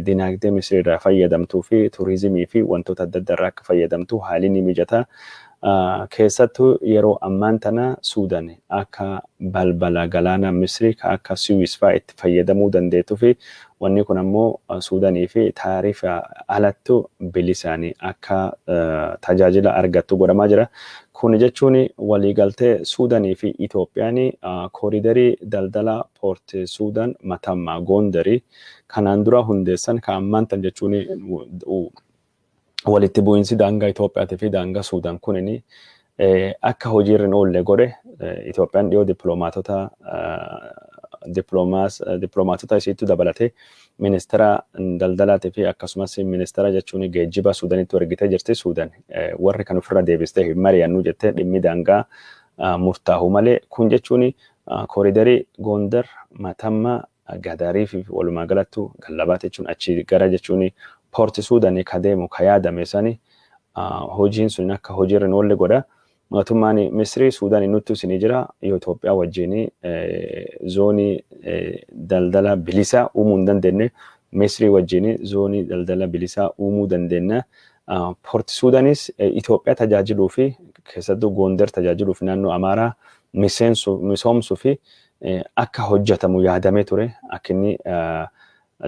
dinagdee Misrii irraa fayyadamtuu fi turizimii fi wantoota adda addaa irraa akka fayyadamtu haalli ni mijata. Keessattuu yeroo ammaan tana Suudaan akka balbala galaana Misrii akka Suwiis fa'aa itti fayyadamuu dandeettuu fi wanni kun ammoo Suudaanii fi taarifa alattu bilisaanii akka tajaajila argattu godhamaa jira. Kun jechuun waliigaltee Suudaanii fi Itoophiyaan kooriidarii daldala Poort Suudaan Matammaa Gondarii kanaan dura hundeessan kan ammaan tan jechuun walitti bu'iinsi daangaa Itoophiyaatii fi daangaa Suudaan kunin akka hojiirra hin oolle godhe. Itoophiyaan dhiyoo dippiloomaatota isiitu dabalatee ministeera daldalaatii fi akkasumas ministeera jechuun geejjiba Suudaanitti ergitee jirti. Suudaan warri kan ofirra deebistee hin mari'annu jettee dhimmi daangaa murtaa'u malee kun jechuun kooriidarii Gondar Matammaa Gadarii fi walumaa galattu Gallabaat jechuun achi gara jechuun Poort Suudaanii ka deemu ka yaadame sani hojiin sun akka hojiirra hin oolle godha. Mootummaan Misrii Suudaanii nutti isinii jira yoo Itoophiyaa wajjin zoonii daldala bilisaa uumuu hin dandeenye Misrii wajjin zoonii daldala bilisaa uumuu dandeenya. Poort Suudaanis Itoophiyaa tajaajiluu fi keessattuu Gondar tajaajiluu fi naannoo Amaaraa misoomsuu fi akka hojjetamu yaadamee ture. Akka inni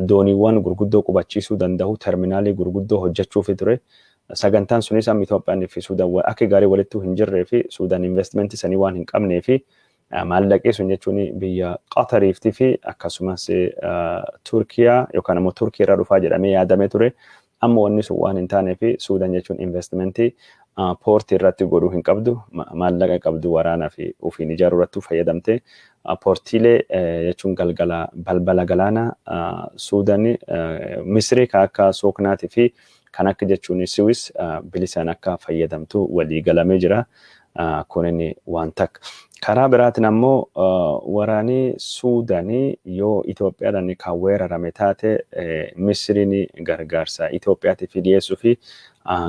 dooniiwwan gurguddoo qubachiisuu danda'u terminaalii gurguddoo hojjechuuf ture. Sagantaan sunis amma Itoophiyaan fi Suudaan akka gaarii walitti hin jirree fi Suudaan investimentii sanii waan hin qabnee fi maallaqii sun jechuun biyya Qatariiftii fi akkasumas Turkiyaa yookaan ammoo Turkii irraa dhufaa jedhamee yaadamee ture. Amma wanni sun waan hin taanee fi Suudaan jechuun investimentii poortii irratti godhuu hin qabdu. Maallaqa qabdu waraanaa fi ofiin ijaaruu irratti fayyadamtee poortiilee jechuun balbala galaanaa Suudaanii Misrii kan akka Sooknaatii fi kan akka jechuun Suwiis bilisaan akka fayyadamtu walii galamee jira. Kunin waan takka. Karaa biraatiin ammoo waraanii Suudaanii yoo Itoophiyaadhaan kan weerarame taate Misriin gargaarsa Itoophiyaatiif dhiyeessuu fi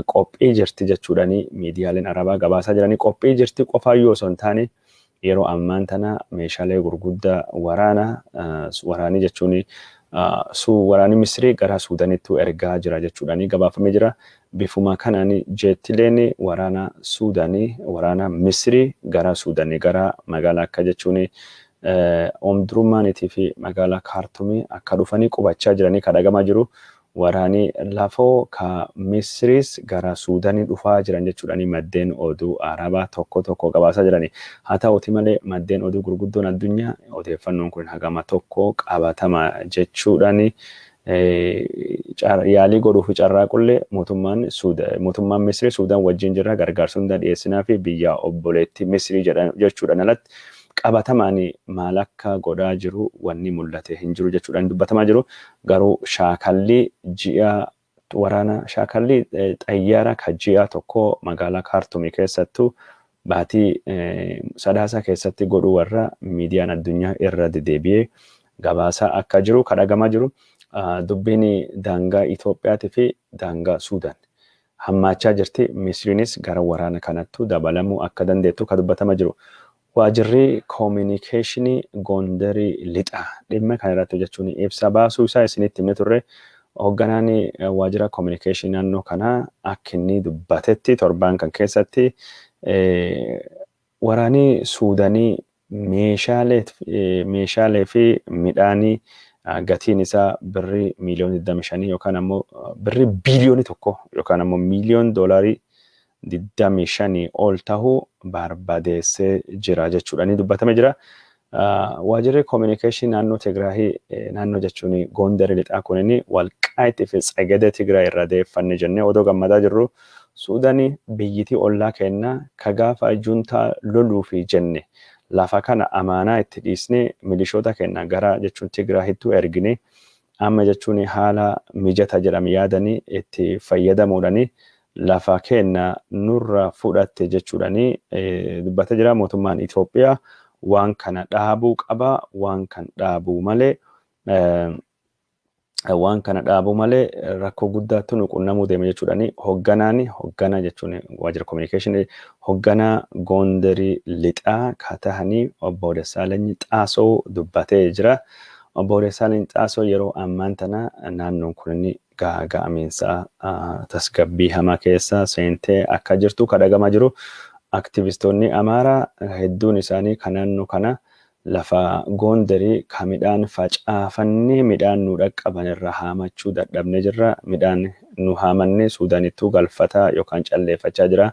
qophii jirti jechuudhaani miidiyaaleen Arabaa gabaasaa jiranii. Qophii jirti qofaa yoo osoo hin taane yeroo ammaan tana meeshaalee gurguddaa waraanii jechuun waraanii Misrii gara Suudaanitti ergaa jira jechuudhaani gabaafamee jira. Bifuma kanaan jeettileen waraana Suudaanii waraana Misrii gara Suudaanii gara magaalaa akka jechuun Omdurmaaniitii fi magaalaa Kaartumii akka dhufanii qubachaa jiranii kadhagamaa jiru. Waraanii lafoo ka Misriis gara Suudaanii dhufaa jiran jechuudhaani maddeen oduu Arabaa tokko gabaasaa jiranii. Haa ta'uuti malee maddeen oduu gurguddoon addunyaa odeeffannoon kun hagama tokko qabatama jechuudhaani yaalii godhuu fi carraaqullee mootummaan Misrii Suudaan wajjin jira gargaarsa hunda dhiyeessinaa fi biyya obboleetti Misrii jechuudhaan alatti qabatamaan maal akka godhaa jiru wanni mul'ate hin jiru jechuudhaan dubbatamaa jiru. Garuu shaakallii xayyaara ka ji'a tokko magaalaa Kaartumii keessattuu baatii sadaasaa keessatti godhuu warra miidiyaan addunyaa irra dedeebi'ee gabaasaa akka jiru kadhagamaa jiru. dubbiin daangaa Itoophiyaatii fi daangaa Suudaan hammaachaa jirti. Misiriinis gara waraana kanattu dabalamuu akka dandeettu kan dubbatama jiru. Waajirri koominikeeshinii Gondarii lixaa dhimma kana irratti hojjechuun ibsa baasuu isaa isinitti himne turre. Hoogganaan waajjira koominikeeshinii naannoo kanaa akka inni dubbatetti torbaan kan keessatti waraanni Suudaanii meeshaalee fi midhaanii gatiin isaa birrii miiliyoona 25 yookaan ammoo birrii biiliyoona 1 yookaan ammoo miiliyoona doolaarii 25 ol ta'uu barbaadeessee jira jechuudhaan dubbatame jira. Waajjirri koominikeeshinii naannoo Tigraahii naannoo jechuun Gondarii lixaa kunini Walqaayitii fi Tsagada Tigraay irraa deeffanne jennee odoo gammadaa jirru Suudaanii biyyitii ollaa kennaa ka gaafa juntaa loluu fi jenne lafa kana amaanaa itti dhiisnee milishoota kennaa gara jechuun Tigraahittuu ergine amma jechuun haala mijata jedhame yaadanii itti fayyadamuudhaani lafa kennaa nurra fudhatte jechuudhaani dubbata jira. Mootummaan Itoophiyaa waan kana dhaabuu qaba, waan kan dhaabuu malee rakkoo guddaatu nu qunnamuu deema jechuudhaani hoogganaa jechuun waajjira koominikeeshinii hoogganaa Gondarii lixaa ka tahanii obbo Odeffannolle Xaasoo dubbatee jira. Obbo Odeffannolle Xaasoo yeroo ammaan tana naannoon kun gaaga'amiinsa tasgabbii hamaa keessa seentee akka jirtu kadhagamaa jiru. Aktivistoonni Amaaraa hedduun isaanii kan naannoo kana lafa Gondarii ka midhaan facaafannee midhaan nu dhaqqaban irra haamachuu dadhabne jirra. Midhaan nu haamannee Suudaanittuu galfataa yookaan calleeffachaa jira.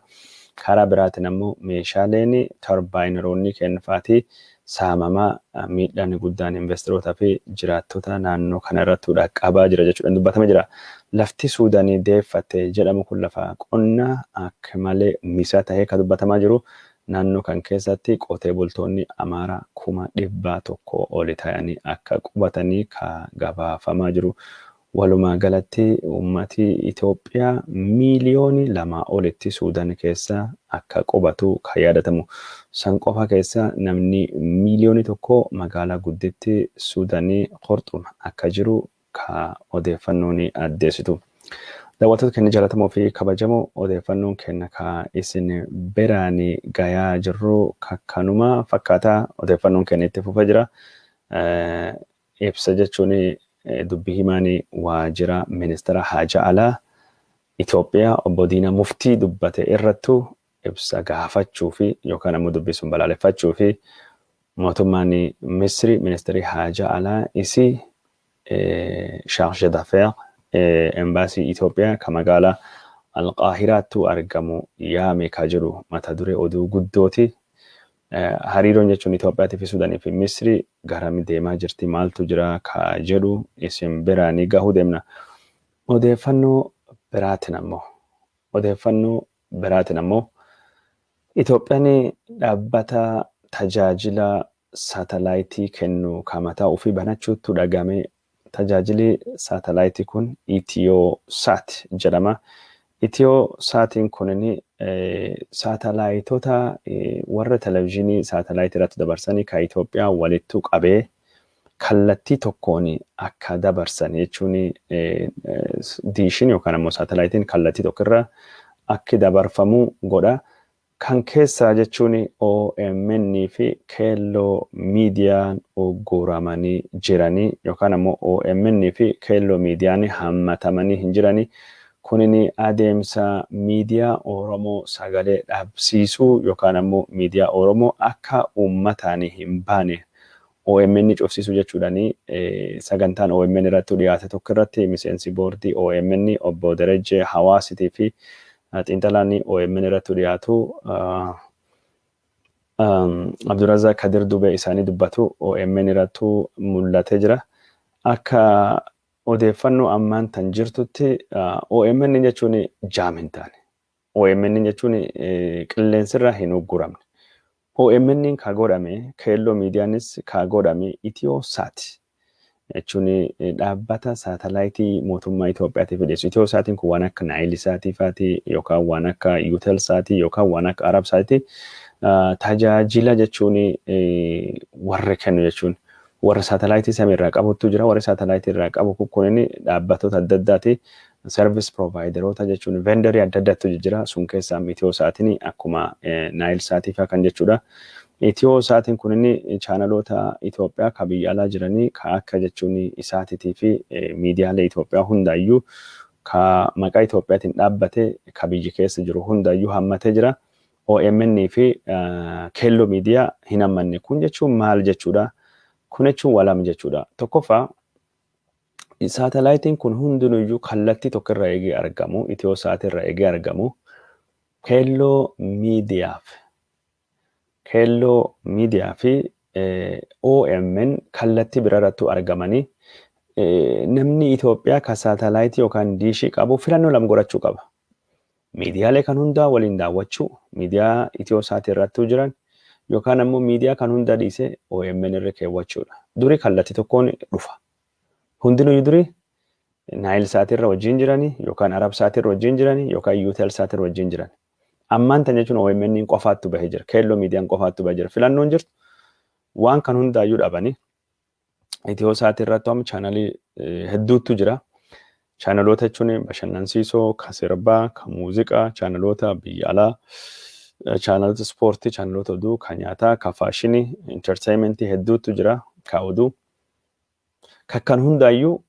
Karaa biraatiin ammoo meeshaaleen tarbaayinaroonni kennfaatii saamamaa miidhaan guddaan investoroota fi jiraattota naannoo kana irratti dhaqqabaa jira jechuudhaan dubbatame jira. Lafti Suudaanii deeffatte jedhamu kun lafa qonnaa akka malee misaa tahee kan dubbatamaa jiru. Naannoo kan keessatti qotee bultoonni Amaaraa 100,000 oli ta'anii akka qubatanii ka gabaafamaa jiru. Walumaa galatti uummati Itoophiyaa miiliyoonii 2 olitti Suudaan keessa akka qubatu kan yaadatamu. San qofa keessa namni miiliyoonii 1 magaalaa gudditti Suudaanii Khartuum akka jiru ka odeeffannoon addeessitu. Daawwattoota keenya jaallatamoo fi kabajamoo odeeffannoon keenya ka isin biraan gayaa jirru kanuma fakkaata. Odeeffannoon keenya itti fufaa jira. Ibsa jechuun dubbii himaan waajjira ministeera haajaa alaa Itoophiyaa obbo Diinaa Muftii dubbate irrattu ibsa gaafachuu fi yookaan ammoo dubbii sun balaaleffachuu fi mootummaan Misri ministeerri haajaa alaa isii chargé d'affaires embaasii Itoophiyaa ka magaalaa Alqaahiraattu argamu yaame ka jiru mata duree oduu guddooti. Hariiroon jechuun Itoophiyaa fi Suudaanii fi Misri garam deemaa jirti maaltu jira ka jedhu isin biraan gahuu deemna. Odeeffannoo biraatiin ammoo Itoophiyaan dhaabbata tajaajila saatalaayitii kennu ka mataa ofii banachuutu dhagame. Tajaajili saatalaayitii kun Itiyoosaat jedhama. Itiyoosatiin kunini saatalaayitoota warra televezyiinii saatalaayitii irratti dabarsanii ka Itoophiyaa walittu qabee kallattii tokkoon akka dabarsan jechuun diishin yookaan ammoo saatalaayitiin kallattii tokkorra akka dabarfamuu godha. Kan keessaa jechuun OMN fi keelloo miidiyaan ogguramanii jiranii yookaan ammoo OMN fi keelloo miidiyaan hammatamanii hin jiranii. Kunini adeemsa miidiyaa Oromoo sagalee dhabsiisuu yookaan ammoo miidiyaa Oromoo akka uummataan hin baane OMN cufsiisuu jechuudhaani. Sagantaan OMN irratti dhiyaate tokko irratti miseensi boordii OMN obbo Darajjee Hawaasitii fi xiinxalaan OMN irratti dhiyaatu Abdurazaaq Kadir Dubee isaanii dubbatu OMN irratti mul'atee jira. Akka odeeffannoo ammaan tan jirtutti OMN jechuun jaamintaan. OMN jechuun qilleensirra hin ugguramne. OMN ka godhame keelloo miidiyaanis ka godhame Itiyoosaat jechuun dhaabbata saatalaayitii mootummaa Itoophiyaatiif dhiyeessu. Itiyoosaatiin kun waan akka Naayilsaatii faatii yookaan waan akka Yuutelsaatii yookaan waan akka Arabsaatii tajaajila jechuun warra kennu jechuun warra saatalaayitii samiirraa qabutu jira. Warri saatalaayitii irraa qabu kunniin dhaabbattoota adda addaati. Service provideroota jechuun vendorii adda addaatu jira. Sun keessaa Itiyoo-saatiin akkuma Naayil-saatii fa'aa kan jechuudha. Itiyoo-saatiin kunniin chaanaloota Itoophiyaa kan biyya alaa jiranii kan akka jechuun isaatiitii fi miidiyaalee Itoophiyaa hundaayyuu kan maqaa Itoophiyaatiin dhaabbate kan biyya keessa jiru hundaayyuu hammatee jira. OMN fi keelloo miidiyaa hin hammanne. Kun jechuun maal jechuudha? Kun jechuun walam jechuudha. Tokkoffaa saatalaayitiin kun hundinuyyuu kallattii tokko irraa eegee argamu. Itiyoo-saatii irraa eegee argamu. Keelloo miidiyaa fi OMN kallattii biraarrattu argamanii namni Itoophiyaa kan saatalaayitii yookaan diishii qabu filannoo lama godhachuu qaba. Miidiyaalee kan hundaa waliin daawwachuu, miidiyaa Itiyoo-saatii irrattuu jiran yookaan ammoo miidiyaa kan hundaa dhiisee OMN irra keewwachuudha. Durii kallattii tokkoon dhufa. Hundinuyyuu durii Naayil-saatii irra wajjin jiranii yookaan Arab-saatii irra wajjin jiranii yookaan UTL-saatii irra wajjin jiran. Ammaan tan jechuun OMN qofaattu bahee jira. Keelloo miidiyaan qofaattu bahee jira. Filannoon jirtu waan kan hundaayyuu dhabanii Itiyoo-saatii irratti amma chaanalii hedduutu jira. Chaanaloota jechuun bashannansiisoo, kan sirbaa, kan muuziqaa, chaanaloota biyya alaa, chaanaloota ispoortii, chaanaloota oduu, kan nyaataa, kan faashinii, entertainmentii hedduutu jira. Kan oduu. Kan hundaayyuu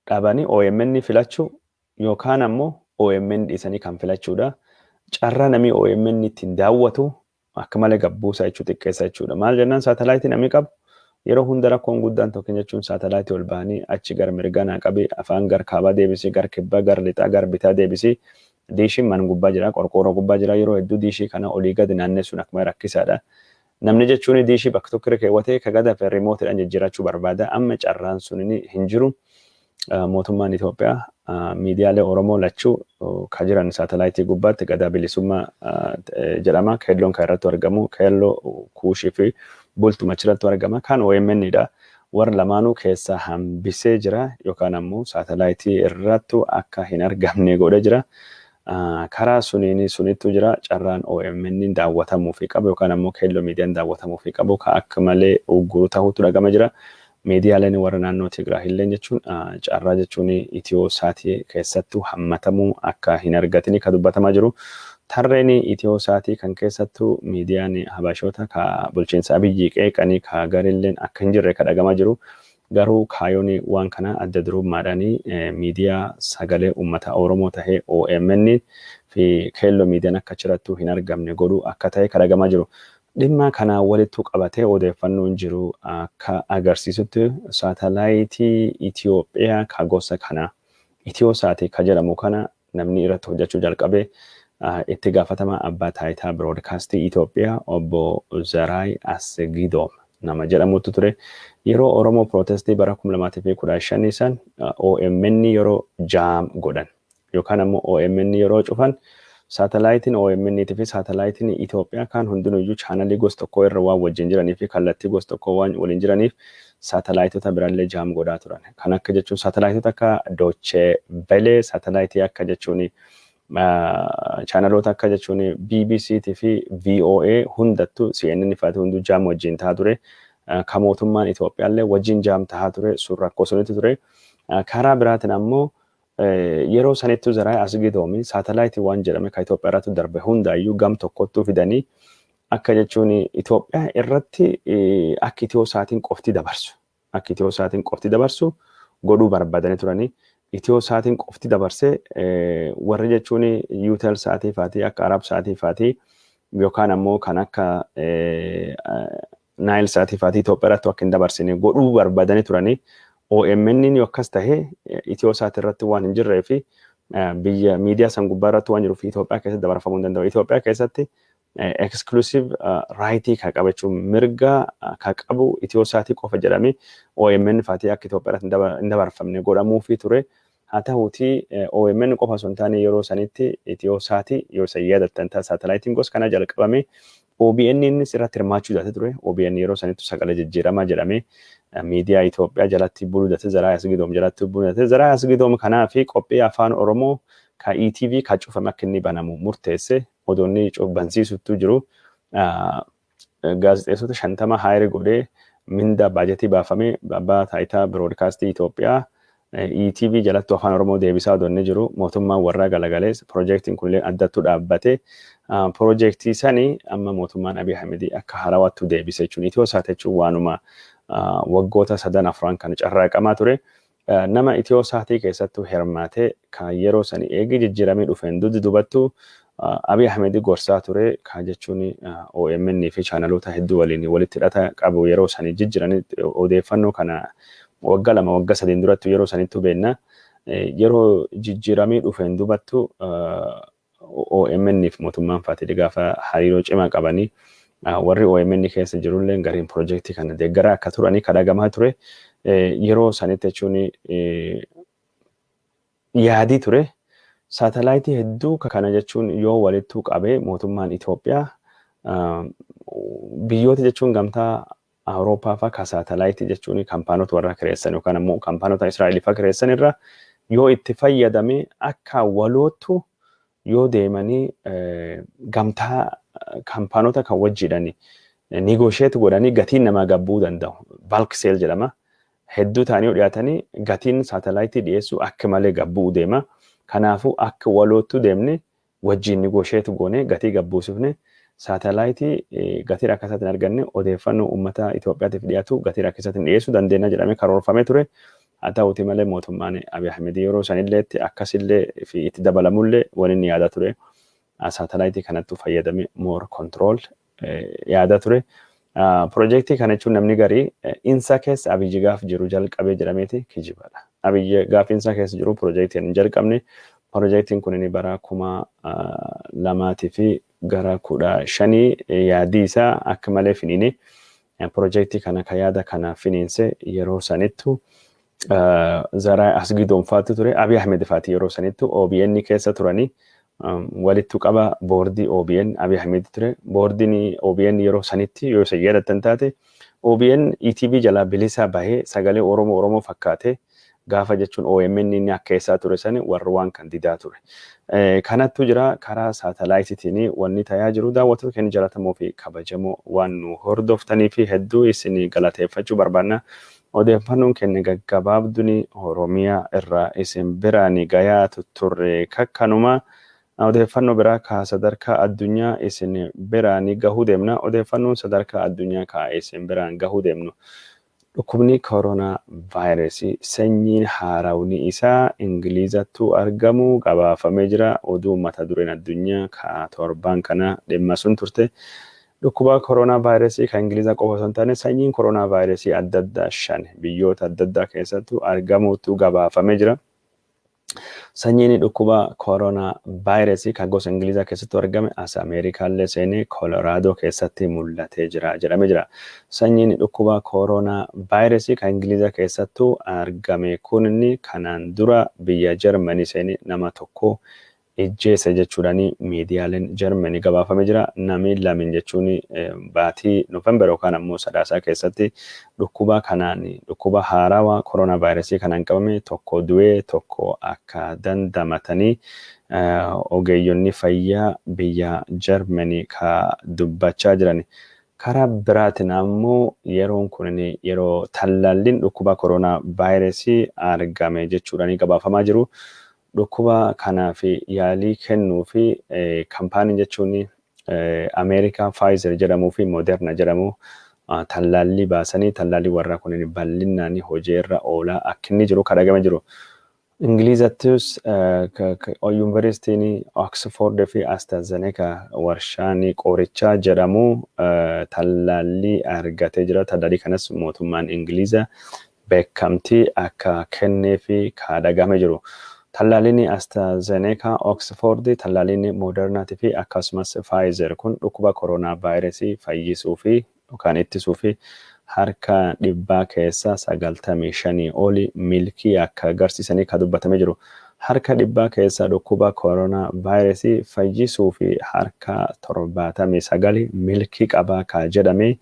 dhabanii OMN filachuu yookaan ammoo OMN dhiisanii kan filachuudha. Carraa namni OMN ittiin daawwatu akka malee gabbuusaa jechuu xiqqeessa jechuudha. Maal jennaan saatalaayitii namni qabu yeroo hunda rakkoon guddaan tokko jechuun saatalaayitii ol bahanii achi gara mirgaa naa qabee afaan gar kaabaa deebisee gar kibbaa gar lixaa gar bitaa deebisee diishiin man gubbaa jira qorqoorroo gubbaa jira yeroo hedduu diishii kana olii gadi naannessuun akkuma rakkisaadha. Namni jechuun diishii bakka tokko irra keewwatee ka gada fi riimootiidhaan jijjiirachuu barbaada. Amma carraan sun hin jiru. Mootummaan Itoophiyaa miidiyaalee Oromoo lachuu kan jiran saatalaayitii gubbaatti gadaa bilisummaa jedhama. Keelloon kan irratti argamu keelloo kuushii fi bultuma achirratti argama. Kan OMN'dha. Warra lamaanuu keessa hambisee jira yookaan ammoo saatalaayitii irrattu akka hin argamne godhee jira. Karaa sunittu jira carraan OMN daawwatamuu fi qabu yookaan ammoo keelloo miidiyaan daawwatamuu fi qabu kan akka malee ugguru ta'utu dhagama jira. Miidiyaaleen warra naannoo Tigraay illee jechuun carraa jechuun Itiyoo-saatii keessattuu hammatamuu akka hin argatini kan dubbatamaa jiru. Tarreen Itiyoo-saatii kan keessattuu miidiyaan Habashoota ka bulchiinsa Abiyyi qeeqanii ka garilleen akka hin jirre kan dhagamaa jiru. Garuu kaayoon waan kana adda durummaadhaanii miidiyaa sagalee uummata Oromoo tahee OMN fi keelloo miidiyaan akka achirrattuu hin argamne godhuu akka ta'e kan dhagamaa jiru. Dhimma kana walittu qabatee odeeffannoon jiru akka agarsiisutti saatalaayitii Itoophiyaa ka gosa kana Itiyoo-saatii ka jedhamu kana namni irratti hojjechuu jalqabee itti gaafatamaa abbaa taayitaa biroodkaastii Itoophiyaa obbo Zaraay Assegidoom nama jedhamutu ture. Yeroo Oromoo Pirootestii bara 2015 san OMN yeroo jaam godhan yookaan ammoo OMN yeroo cufan saatalaayitiin OMN fi saatalaayitiin Itoophiyaa kan hundinuyyuu chaanalii gosa tokko irra waan wajjin jiranii fi kallattii gosa tokko waan waliin jiraniif saatalaayitota biraallee jaam godhaa turan. Kan akka jechuun saatalaayitota akka Doochee Velee, saatalaayitii akka jechuun chaanaloota akka jechuun BBC fi VOA hundattuu CNN fa'aati hunduu jaam wajjin ta'a ture. Kan mootummaan Itoophiyaallee wajjin jaam ta'a ture. Sun rakkoo sunitti ture. Karaa biraatiin ammoo yeroo sanittuu Zaraay Asgidoomi saatalaayitii waan jedhame kan Itoophiyaa irratti darbe hundaayyuu gam tokkottuu fidanii akka jechuun Itoophiyaa irratti akka Itiyoo-saatiin qofti dabarsu. Akka Itiyoo-saatiin qofti dabarsu godhuu barbaadanii turanii. Itiyoo-saatiin qofti dabarsee warri jechuun UTL-saatii fa'aatii akka Arab-saatii fa'aatii yookaan ammoo kan akka Naayil-saatii fa'aatii Itoophiyaa irratti akka hin dabarsine godhuu barbaadanii turanii. OMN yookas tahee Itiyoo-saatii irratti waan hin jirree fi biyya miidiyaa san gubbaa irratti waan jiruuf Itoophiyaa keessatti dabarfamuu hin danda'u. Itoophiyaa keessatti exclusive raayitii kan qabachuun mirga kan qabu Itiyoo-saatii qofa jedhamee OMN fa'aatii akka Itoophiyaa irratti hin dabarfamne godhamuu fi ture. Haa ta'uutii OMN qofa osoo hin taane yeroo sanitti Itiyoo-saatii yoo isa yaadattan ta'a saatalaayitiin gosa kana jalqabame OBN innis irratti hirmaachuu jaate ture. OBN yeroo sanittu sagalee jijjiiramaa jedhamee miidiyaa Itoophiyaa jalatti buludate Zaraay Asgidoom jalatti buludate. Zaraay Asgidoom kanaa fi qophii afaan Oromoo ka ETV ka cufame akka inni banamu murteesse odoonni bansiisuttu jiru. Gaazexeessota 50 haayir godhee minda baajetii baafamee abbaa taayitaa biroodkaastii Itoophiyaa ETV jalatti afaan Oromoo deebisaa odonne jiru mootummaan warraa galagalees piroojeektiin kunillee addattuu dhaabbatee piroojeektii sanii amma mootummaan Abiy Ahmed akka haarawattu deebise jechuun Itiyoosaat jechuun waanuma waggoota 3-4 kan carraaqamaa ture. Nama Itiyoosaatii keessattuu hirmaatee kan yeroo sanii eegi jijjiiramee dhufeen dubattuu Abiy Ahmed gorsaa ture kan jechuun OMN fi chaanaloota hedduu waliin walitti hidhata qabu yeroo sanii jijjiiranii odeeffannoo kana waggaa 2 waggaa 3 duratti yeroo sanittuu beenna yeroo jijjiiramee dhufeen dubattuu OMN fi mootummaan faatii gaafa hariiroo cimaa qabanii warri OMN keessa jirullee gariin piroojeektii kana deeggaraa akka turanii kadhagamaa ture yeroo sanitti jechuun yaadii ture. Saatalaayitii hedduu kana jechuun yoo walittuu qabee mootummaan Itoophiyaa biyyoota jechuun gamtaa Awurooppaa fa'aa saatalaayitii jechuun kaampaanota warra kireessan yookaan ammoo kaampaanota Israa'el fa'aa kireessan irra yoo itti fayyadamee akka walootu yoo deemanii gamtaa kaampaanota kan wajjidhanii negoosheet godhanii gatiin namaa gabbuu danda'u. Balk seel jedhama. Hedduu ta'anii dhiyaatanii gatiin saatalaayitii dhiyeessuu akka malee gabbuu deema. Kanaafuu akka walootu deemne wajjin negoosheet goone gatii gabbuusifne saatalaayitii gatii rakkisaatiin arganne odeeffannoo uummata Itoophiyaatiif dhiyaatu gatii rakkisaatiin dhiyeessuu dandeenya jedhamee karoorfamee ture. Haa ta'uutii malee mootummaan Abiy Ahmed yeroo sanilleetti akkasillee fi itti dabalamullee waliin yaada ture. Saatalaayitii kanattu fayyadamee more control yaada ture. Piroojeektii kana jechuun namni garii insa keessa Abiyyi gaaf jiru jalqabee jedhameeti kijibadha. Abiyyi gaaf insa keessa jiru piroojeektiin hin jalqabne. Piroojeektiin kun inni bara 2002 fi gara 15 yaadii isaa akka malee finiine. Piroojeektii kana ka yaada kana finiinse yeroo sanittu Zaraa Asgidoonfaatu ture. Abiy Ahmed faati yeroo sanittu OBN keessa turanii walittu qaba boordii OBN Abiy Ahmed ture. Boordiin OBN yeroo sanitti yoo isa yaadatan taate OBN ETV jalaa bilisaa bahee sagalee Oromoo fakkaate gaafa jechuun OMN inni akka isaa ture sani warra waan kan didaa ture. Kanattu jira karaa saatalaayitiin wanni tayaa jiru daawwattoota keenya jaallatamoo fi kabajamoo waan nu hordoftanii fi hedduu isin galateeffachuu barbaanna. Odeeffannoon keenya gaggabaabduun Oromiyaa irraa isin biraan gayaa turre kakkanuma. Odeeffannoo biraa ka sadarkaa addunyaa isin biraan gahuu deemna. Odeeffannoon sadarkaa addunyaa ka isin biraan gahuu deemnu. Dhukkubni koronaa vaayirasii sanyiin haarawni isaa Ingilizattuu argamu gabaafamee jira. Oduu mata dureen addunyaa ka torban kana dhimma sun turte. Dhukkuba koronaa vaayirasii kan Ingiliza qofa osoo hin taane sanyiin koronaa vaayirasii adda addaa 5 biyyoota adda addaa keessattuu argamuutu gabaafamee jira. Sanyiin dhukkuba koronaa vaayirasii kan gosa Ingilizaa keessatti argame as Ameerikaallee seenee Koloraadoo keessatti mul'atee jira jedhamee jira. Sanyiin dhukkuba koronaa vaayirasii kan Ingilizaa keessattuu argame kunni kanaan dura biyya Jarmanii seenee nama tokko ajjeese jechuudhaani miidiyaaleen Jarmanii gabaafamee jira. Namni lamin jechuun baatii Noofembar yookaan ammoo sadaasaa keessatti dhukkuba kanaan dhukkuba haarawaa koronaa vaayirasii kanaan qabame tokko du'ee tokko akka dandamatanii ogeeyyonni fayyaa biyya Jarmanii ka dubbachaa jiran. Karaa biraatiin ammoo yeroon kun yeroo tallaalliin dhukkuba koronaa vaayirasii argame jechuudhaani gabaafamaa jiru. Dhukkuba kanaa fi yaalii kennuu fi kaampaaniin jechuun Ameerikaa Pfizer jedhamuu fi Moderna jedhamu tallaallii baasanii tallaallii warraa kun bal'inaan hojii irra oolaa akka inni jiru kadhagame jiru. Ingilizattis Yuunivarsiitiin Oxford fi AstraZeneca warshaan qorichaa jedhamu tallaallii argatee jira. Tallaallii kanas mootummaan Ingiliza beekamtii akka kennee fi kadhagame jiru. Tallaalliin AstraZeneca, Oxford, tallaalliin Moderna fi akkasumas Pfizer kun dhukkuba koronaa vaayirasii fayyisuu fi yookaan ittisuu fi harka 100 keessa 95 oli milkii akka agarsiisanii ka dubbatamee jiru. Harka 100 keessa dhukkuba koronaa vaayirasii fayyisuu fi harka 79 milkii qaba ka jedhame.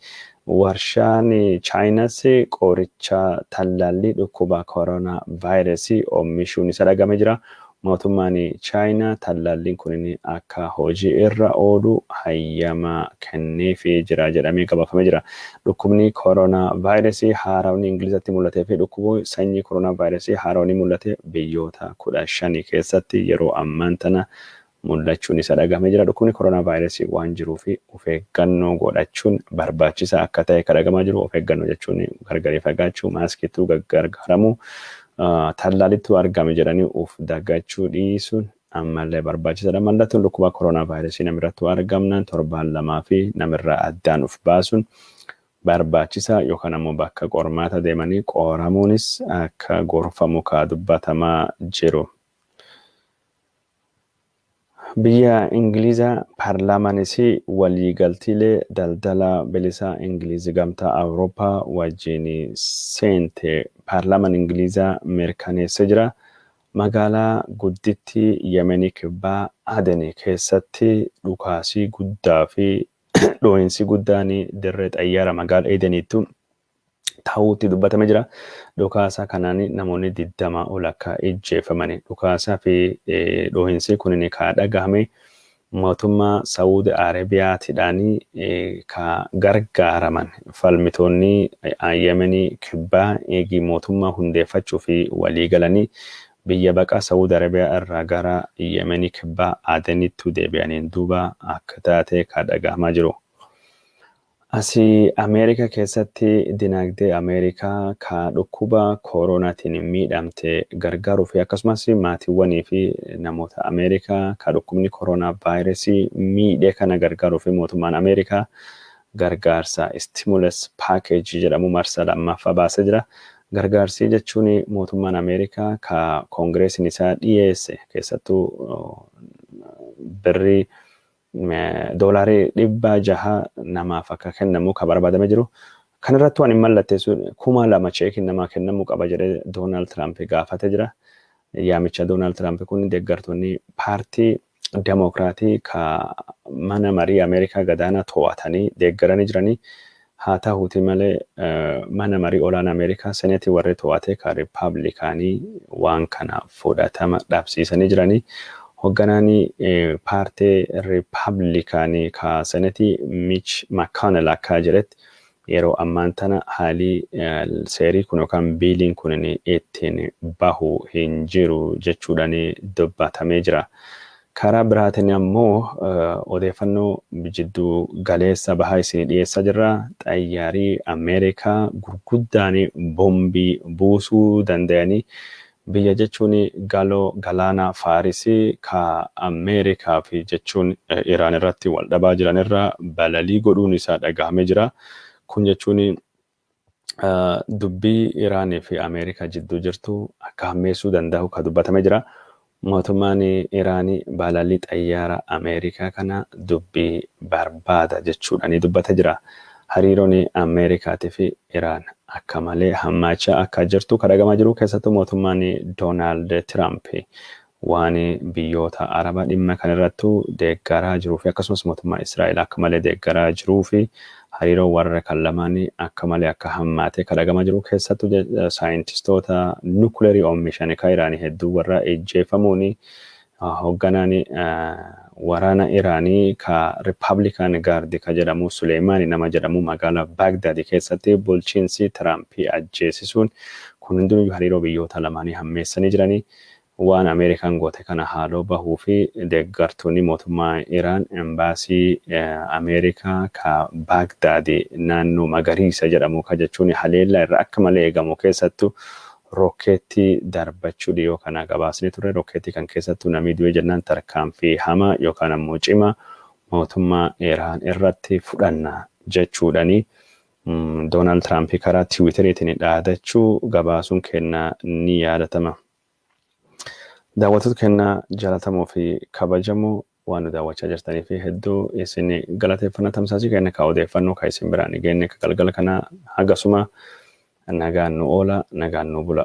Warshaan Chaayinas qoricha tallaallii dhukkuba koronaa vaayirasii oomishuun isa dhagame jira. mootummaan Chaayinaa tallaalliin kun akka hojii irra oolu hayyama kenneefii jira jedhamee gabaafamee jira. Dhukkubni koronaa vaayirasii haarawni Ingilizatti mul'atee fi dhukkubni sanyii koronaa vaayirasii haarawni mul'ate biyyoota 15 keessatti yeroo ammaan tana mul'achuun isa dhagamee jira. Dhukkubni koronaa vaayirasii waan jiruuf of eeggannoo godhachuun barbaachisaa akka ta'e kan dhagamaa jiru. Of eeggannoo jechuun gargari fagaachuu, maaskii gargaaramuu, tallaalittuu argame jedhanii of daggachuu dhiisuun ammallee barbaachisaadha. Mallattoon dhukkuba koronaa vaayirasii namirrattuu argamnaan torbaan 2 fi namirraa addaan of baasuun barbaachisaa yookaan ammoo bakka qormaata deemanii qoramuunis akka gorfamu dubbatamaa jiru. Biyya Ingilizaa paarlaamaanis waliigaltiilee daldala bilisaa Ingiliz gamtaa Awurooppaa wajjin seente paarlaamaan Ingilizaa mirkaneessee jira. Magaalaa guddittii Yemenii kibbaa Aden keessatti dhukaasii guddaa fi dhoohinsi guddaan dirree xayyaara magaalaa Edeniitti ta'uutti dubbatamee jira. Dhukaasa kanaan namoonni 20 ol akka ajjeefaman. Dhukaasaa fi dhoohinsi kun kan dhagahame mootummaa Saudi Arabiyaatiidhaan kan gargaaraman falmitoonni Yemenii kibbaa eegii mootummaa hundeeffachuu fi waliigalanii biyya baqaa Saudi Arabiyaa irraa gara Yemenii kibbaa Adenitti deebi'aniin duuba akka taate kan dhagahamaa jiru. Asii Ameerikaa keessatti dinagdee Ameerikaa kan dhukkuba koronaatiin miidhamte gargaaruu fi akkasumas maatiiwwanii fi namoota Ameerikaa kan dhukkubni koronaa vaayirasii miidhee kana gargaaruu fi mootummaan Ameerikaa gargaarsa stimulus package jedhamu marsa lammaffaa baasee jira. Gargaarsi jechuun mootummaan Ameerikaa kan koongireesiin isaa dhiyeesse keessattuu birrii doolarii 600 namaaf akka kennamu kan barbaadamee jiru. Kan irratti waan hin mallatteessu 2,000 cheekiin namaa kennamuu qaba jedhee Doonaald Tiraamp gaafatee jira. Yaamicha Doonaald Tiraamp kun deeggartoonni paartii Demokiraatii kan mana marii Ameerikaa gadaanaa to'atanii deeggaranii jiranii. Haa ta'uuti malee mana marii olaanaa Ameerikaa seneetii warri to'ate kan Rippaabilikaanii waan kana fudhatama dhabsiisanii jiranii. Hogganaani paartii Rippaabilikaanii kan seneetii Mitch McConnell akka jedhetti yeroo ammaan tana haalii seerii kun yookaan biiliin kun ittiin bahu hin jiru jechuudhaan dubbatamee jira. Karaa biraatiin ammoo odeeffannoo jidduu galeessa bahaa isin dhiyeessaa jirra. Xayyaarii Ameerikaa gurguddaan boombii buusuu danda'anii biyya jechuun galoo galaana Faarisii ka Ameerikaa fi jechuun Iraan irratti wal dhabaa jiran irraa balalii godhuun isaa dhagahamee jira. Kun jechuun dubbii Iraanii fi Ameerikaa jidduu jirtu akka hammeessuu danda'u kan dubbatamee jira. Mootummaan Iraanii balalii xayyaara Ameerikaa kana dubbii barbaada jechuudhaan dubbatee jira. Hariiroon Ameerikaatii fi Iraan akka malee hammaachaa akka jirtu kan dhagamaa jiru. Keessattuu mootummaan Doonaald Tiraamp waan biyyoota Arabaa dhimma kan irrattu deeggaraa jiruu fi akkasumas mootummaa Israa'el akka malee deeggaraa jiruu fi hariiroo warra kan lamaan akka malee akka hammaate kan dhagamaa jiru. Keessattuu saayintistoota nukuleerii oomishan kan Iraanii hedduu warra ajjeefamuun hoogganaan waraana Iraanii ka Rippaabilikaan gaardii ka jedhamu Suleemaani nama jedhamu magaalaa Baagdaad keessatti bulchiinsi Tiraamp ajjeesisuun kun hundinuu hariiroo biyyoota lamaanii hammeessanii jiranii. Waan Ameerikaan goote kana haaloo bahuu fi deeggartoonni mootummaa Iraan embaasii Ameerikaa ka Baagdaad naannoo magariisa jedhamu ka jechuun haleellaa irra akka malee eegamu keessattuu rokkeetti darbachuu dhiyoo kana gabaasni ture. Rokkeetti kan keessattuu namni du'e jennaan tarkaanfii hamaa yookaan ammoo cimaa mootummaa Iraan irratti fudhanna jechuudhani Doonaald Tiraamp karaa Tiwiiteriitiin dhaadachuu gabaasuun kennaa ni yaadatama. Daawwattoota kennaa jaallatamoo fi kabajamoo waan nu daawwachaa jirtanii fi hedduu isin galateeffannaa tamsaasii kenna ka odeeffannoo ka isin biraan geenne ka galgala kana hagasuma nagaan nu oola nagaan nu bula.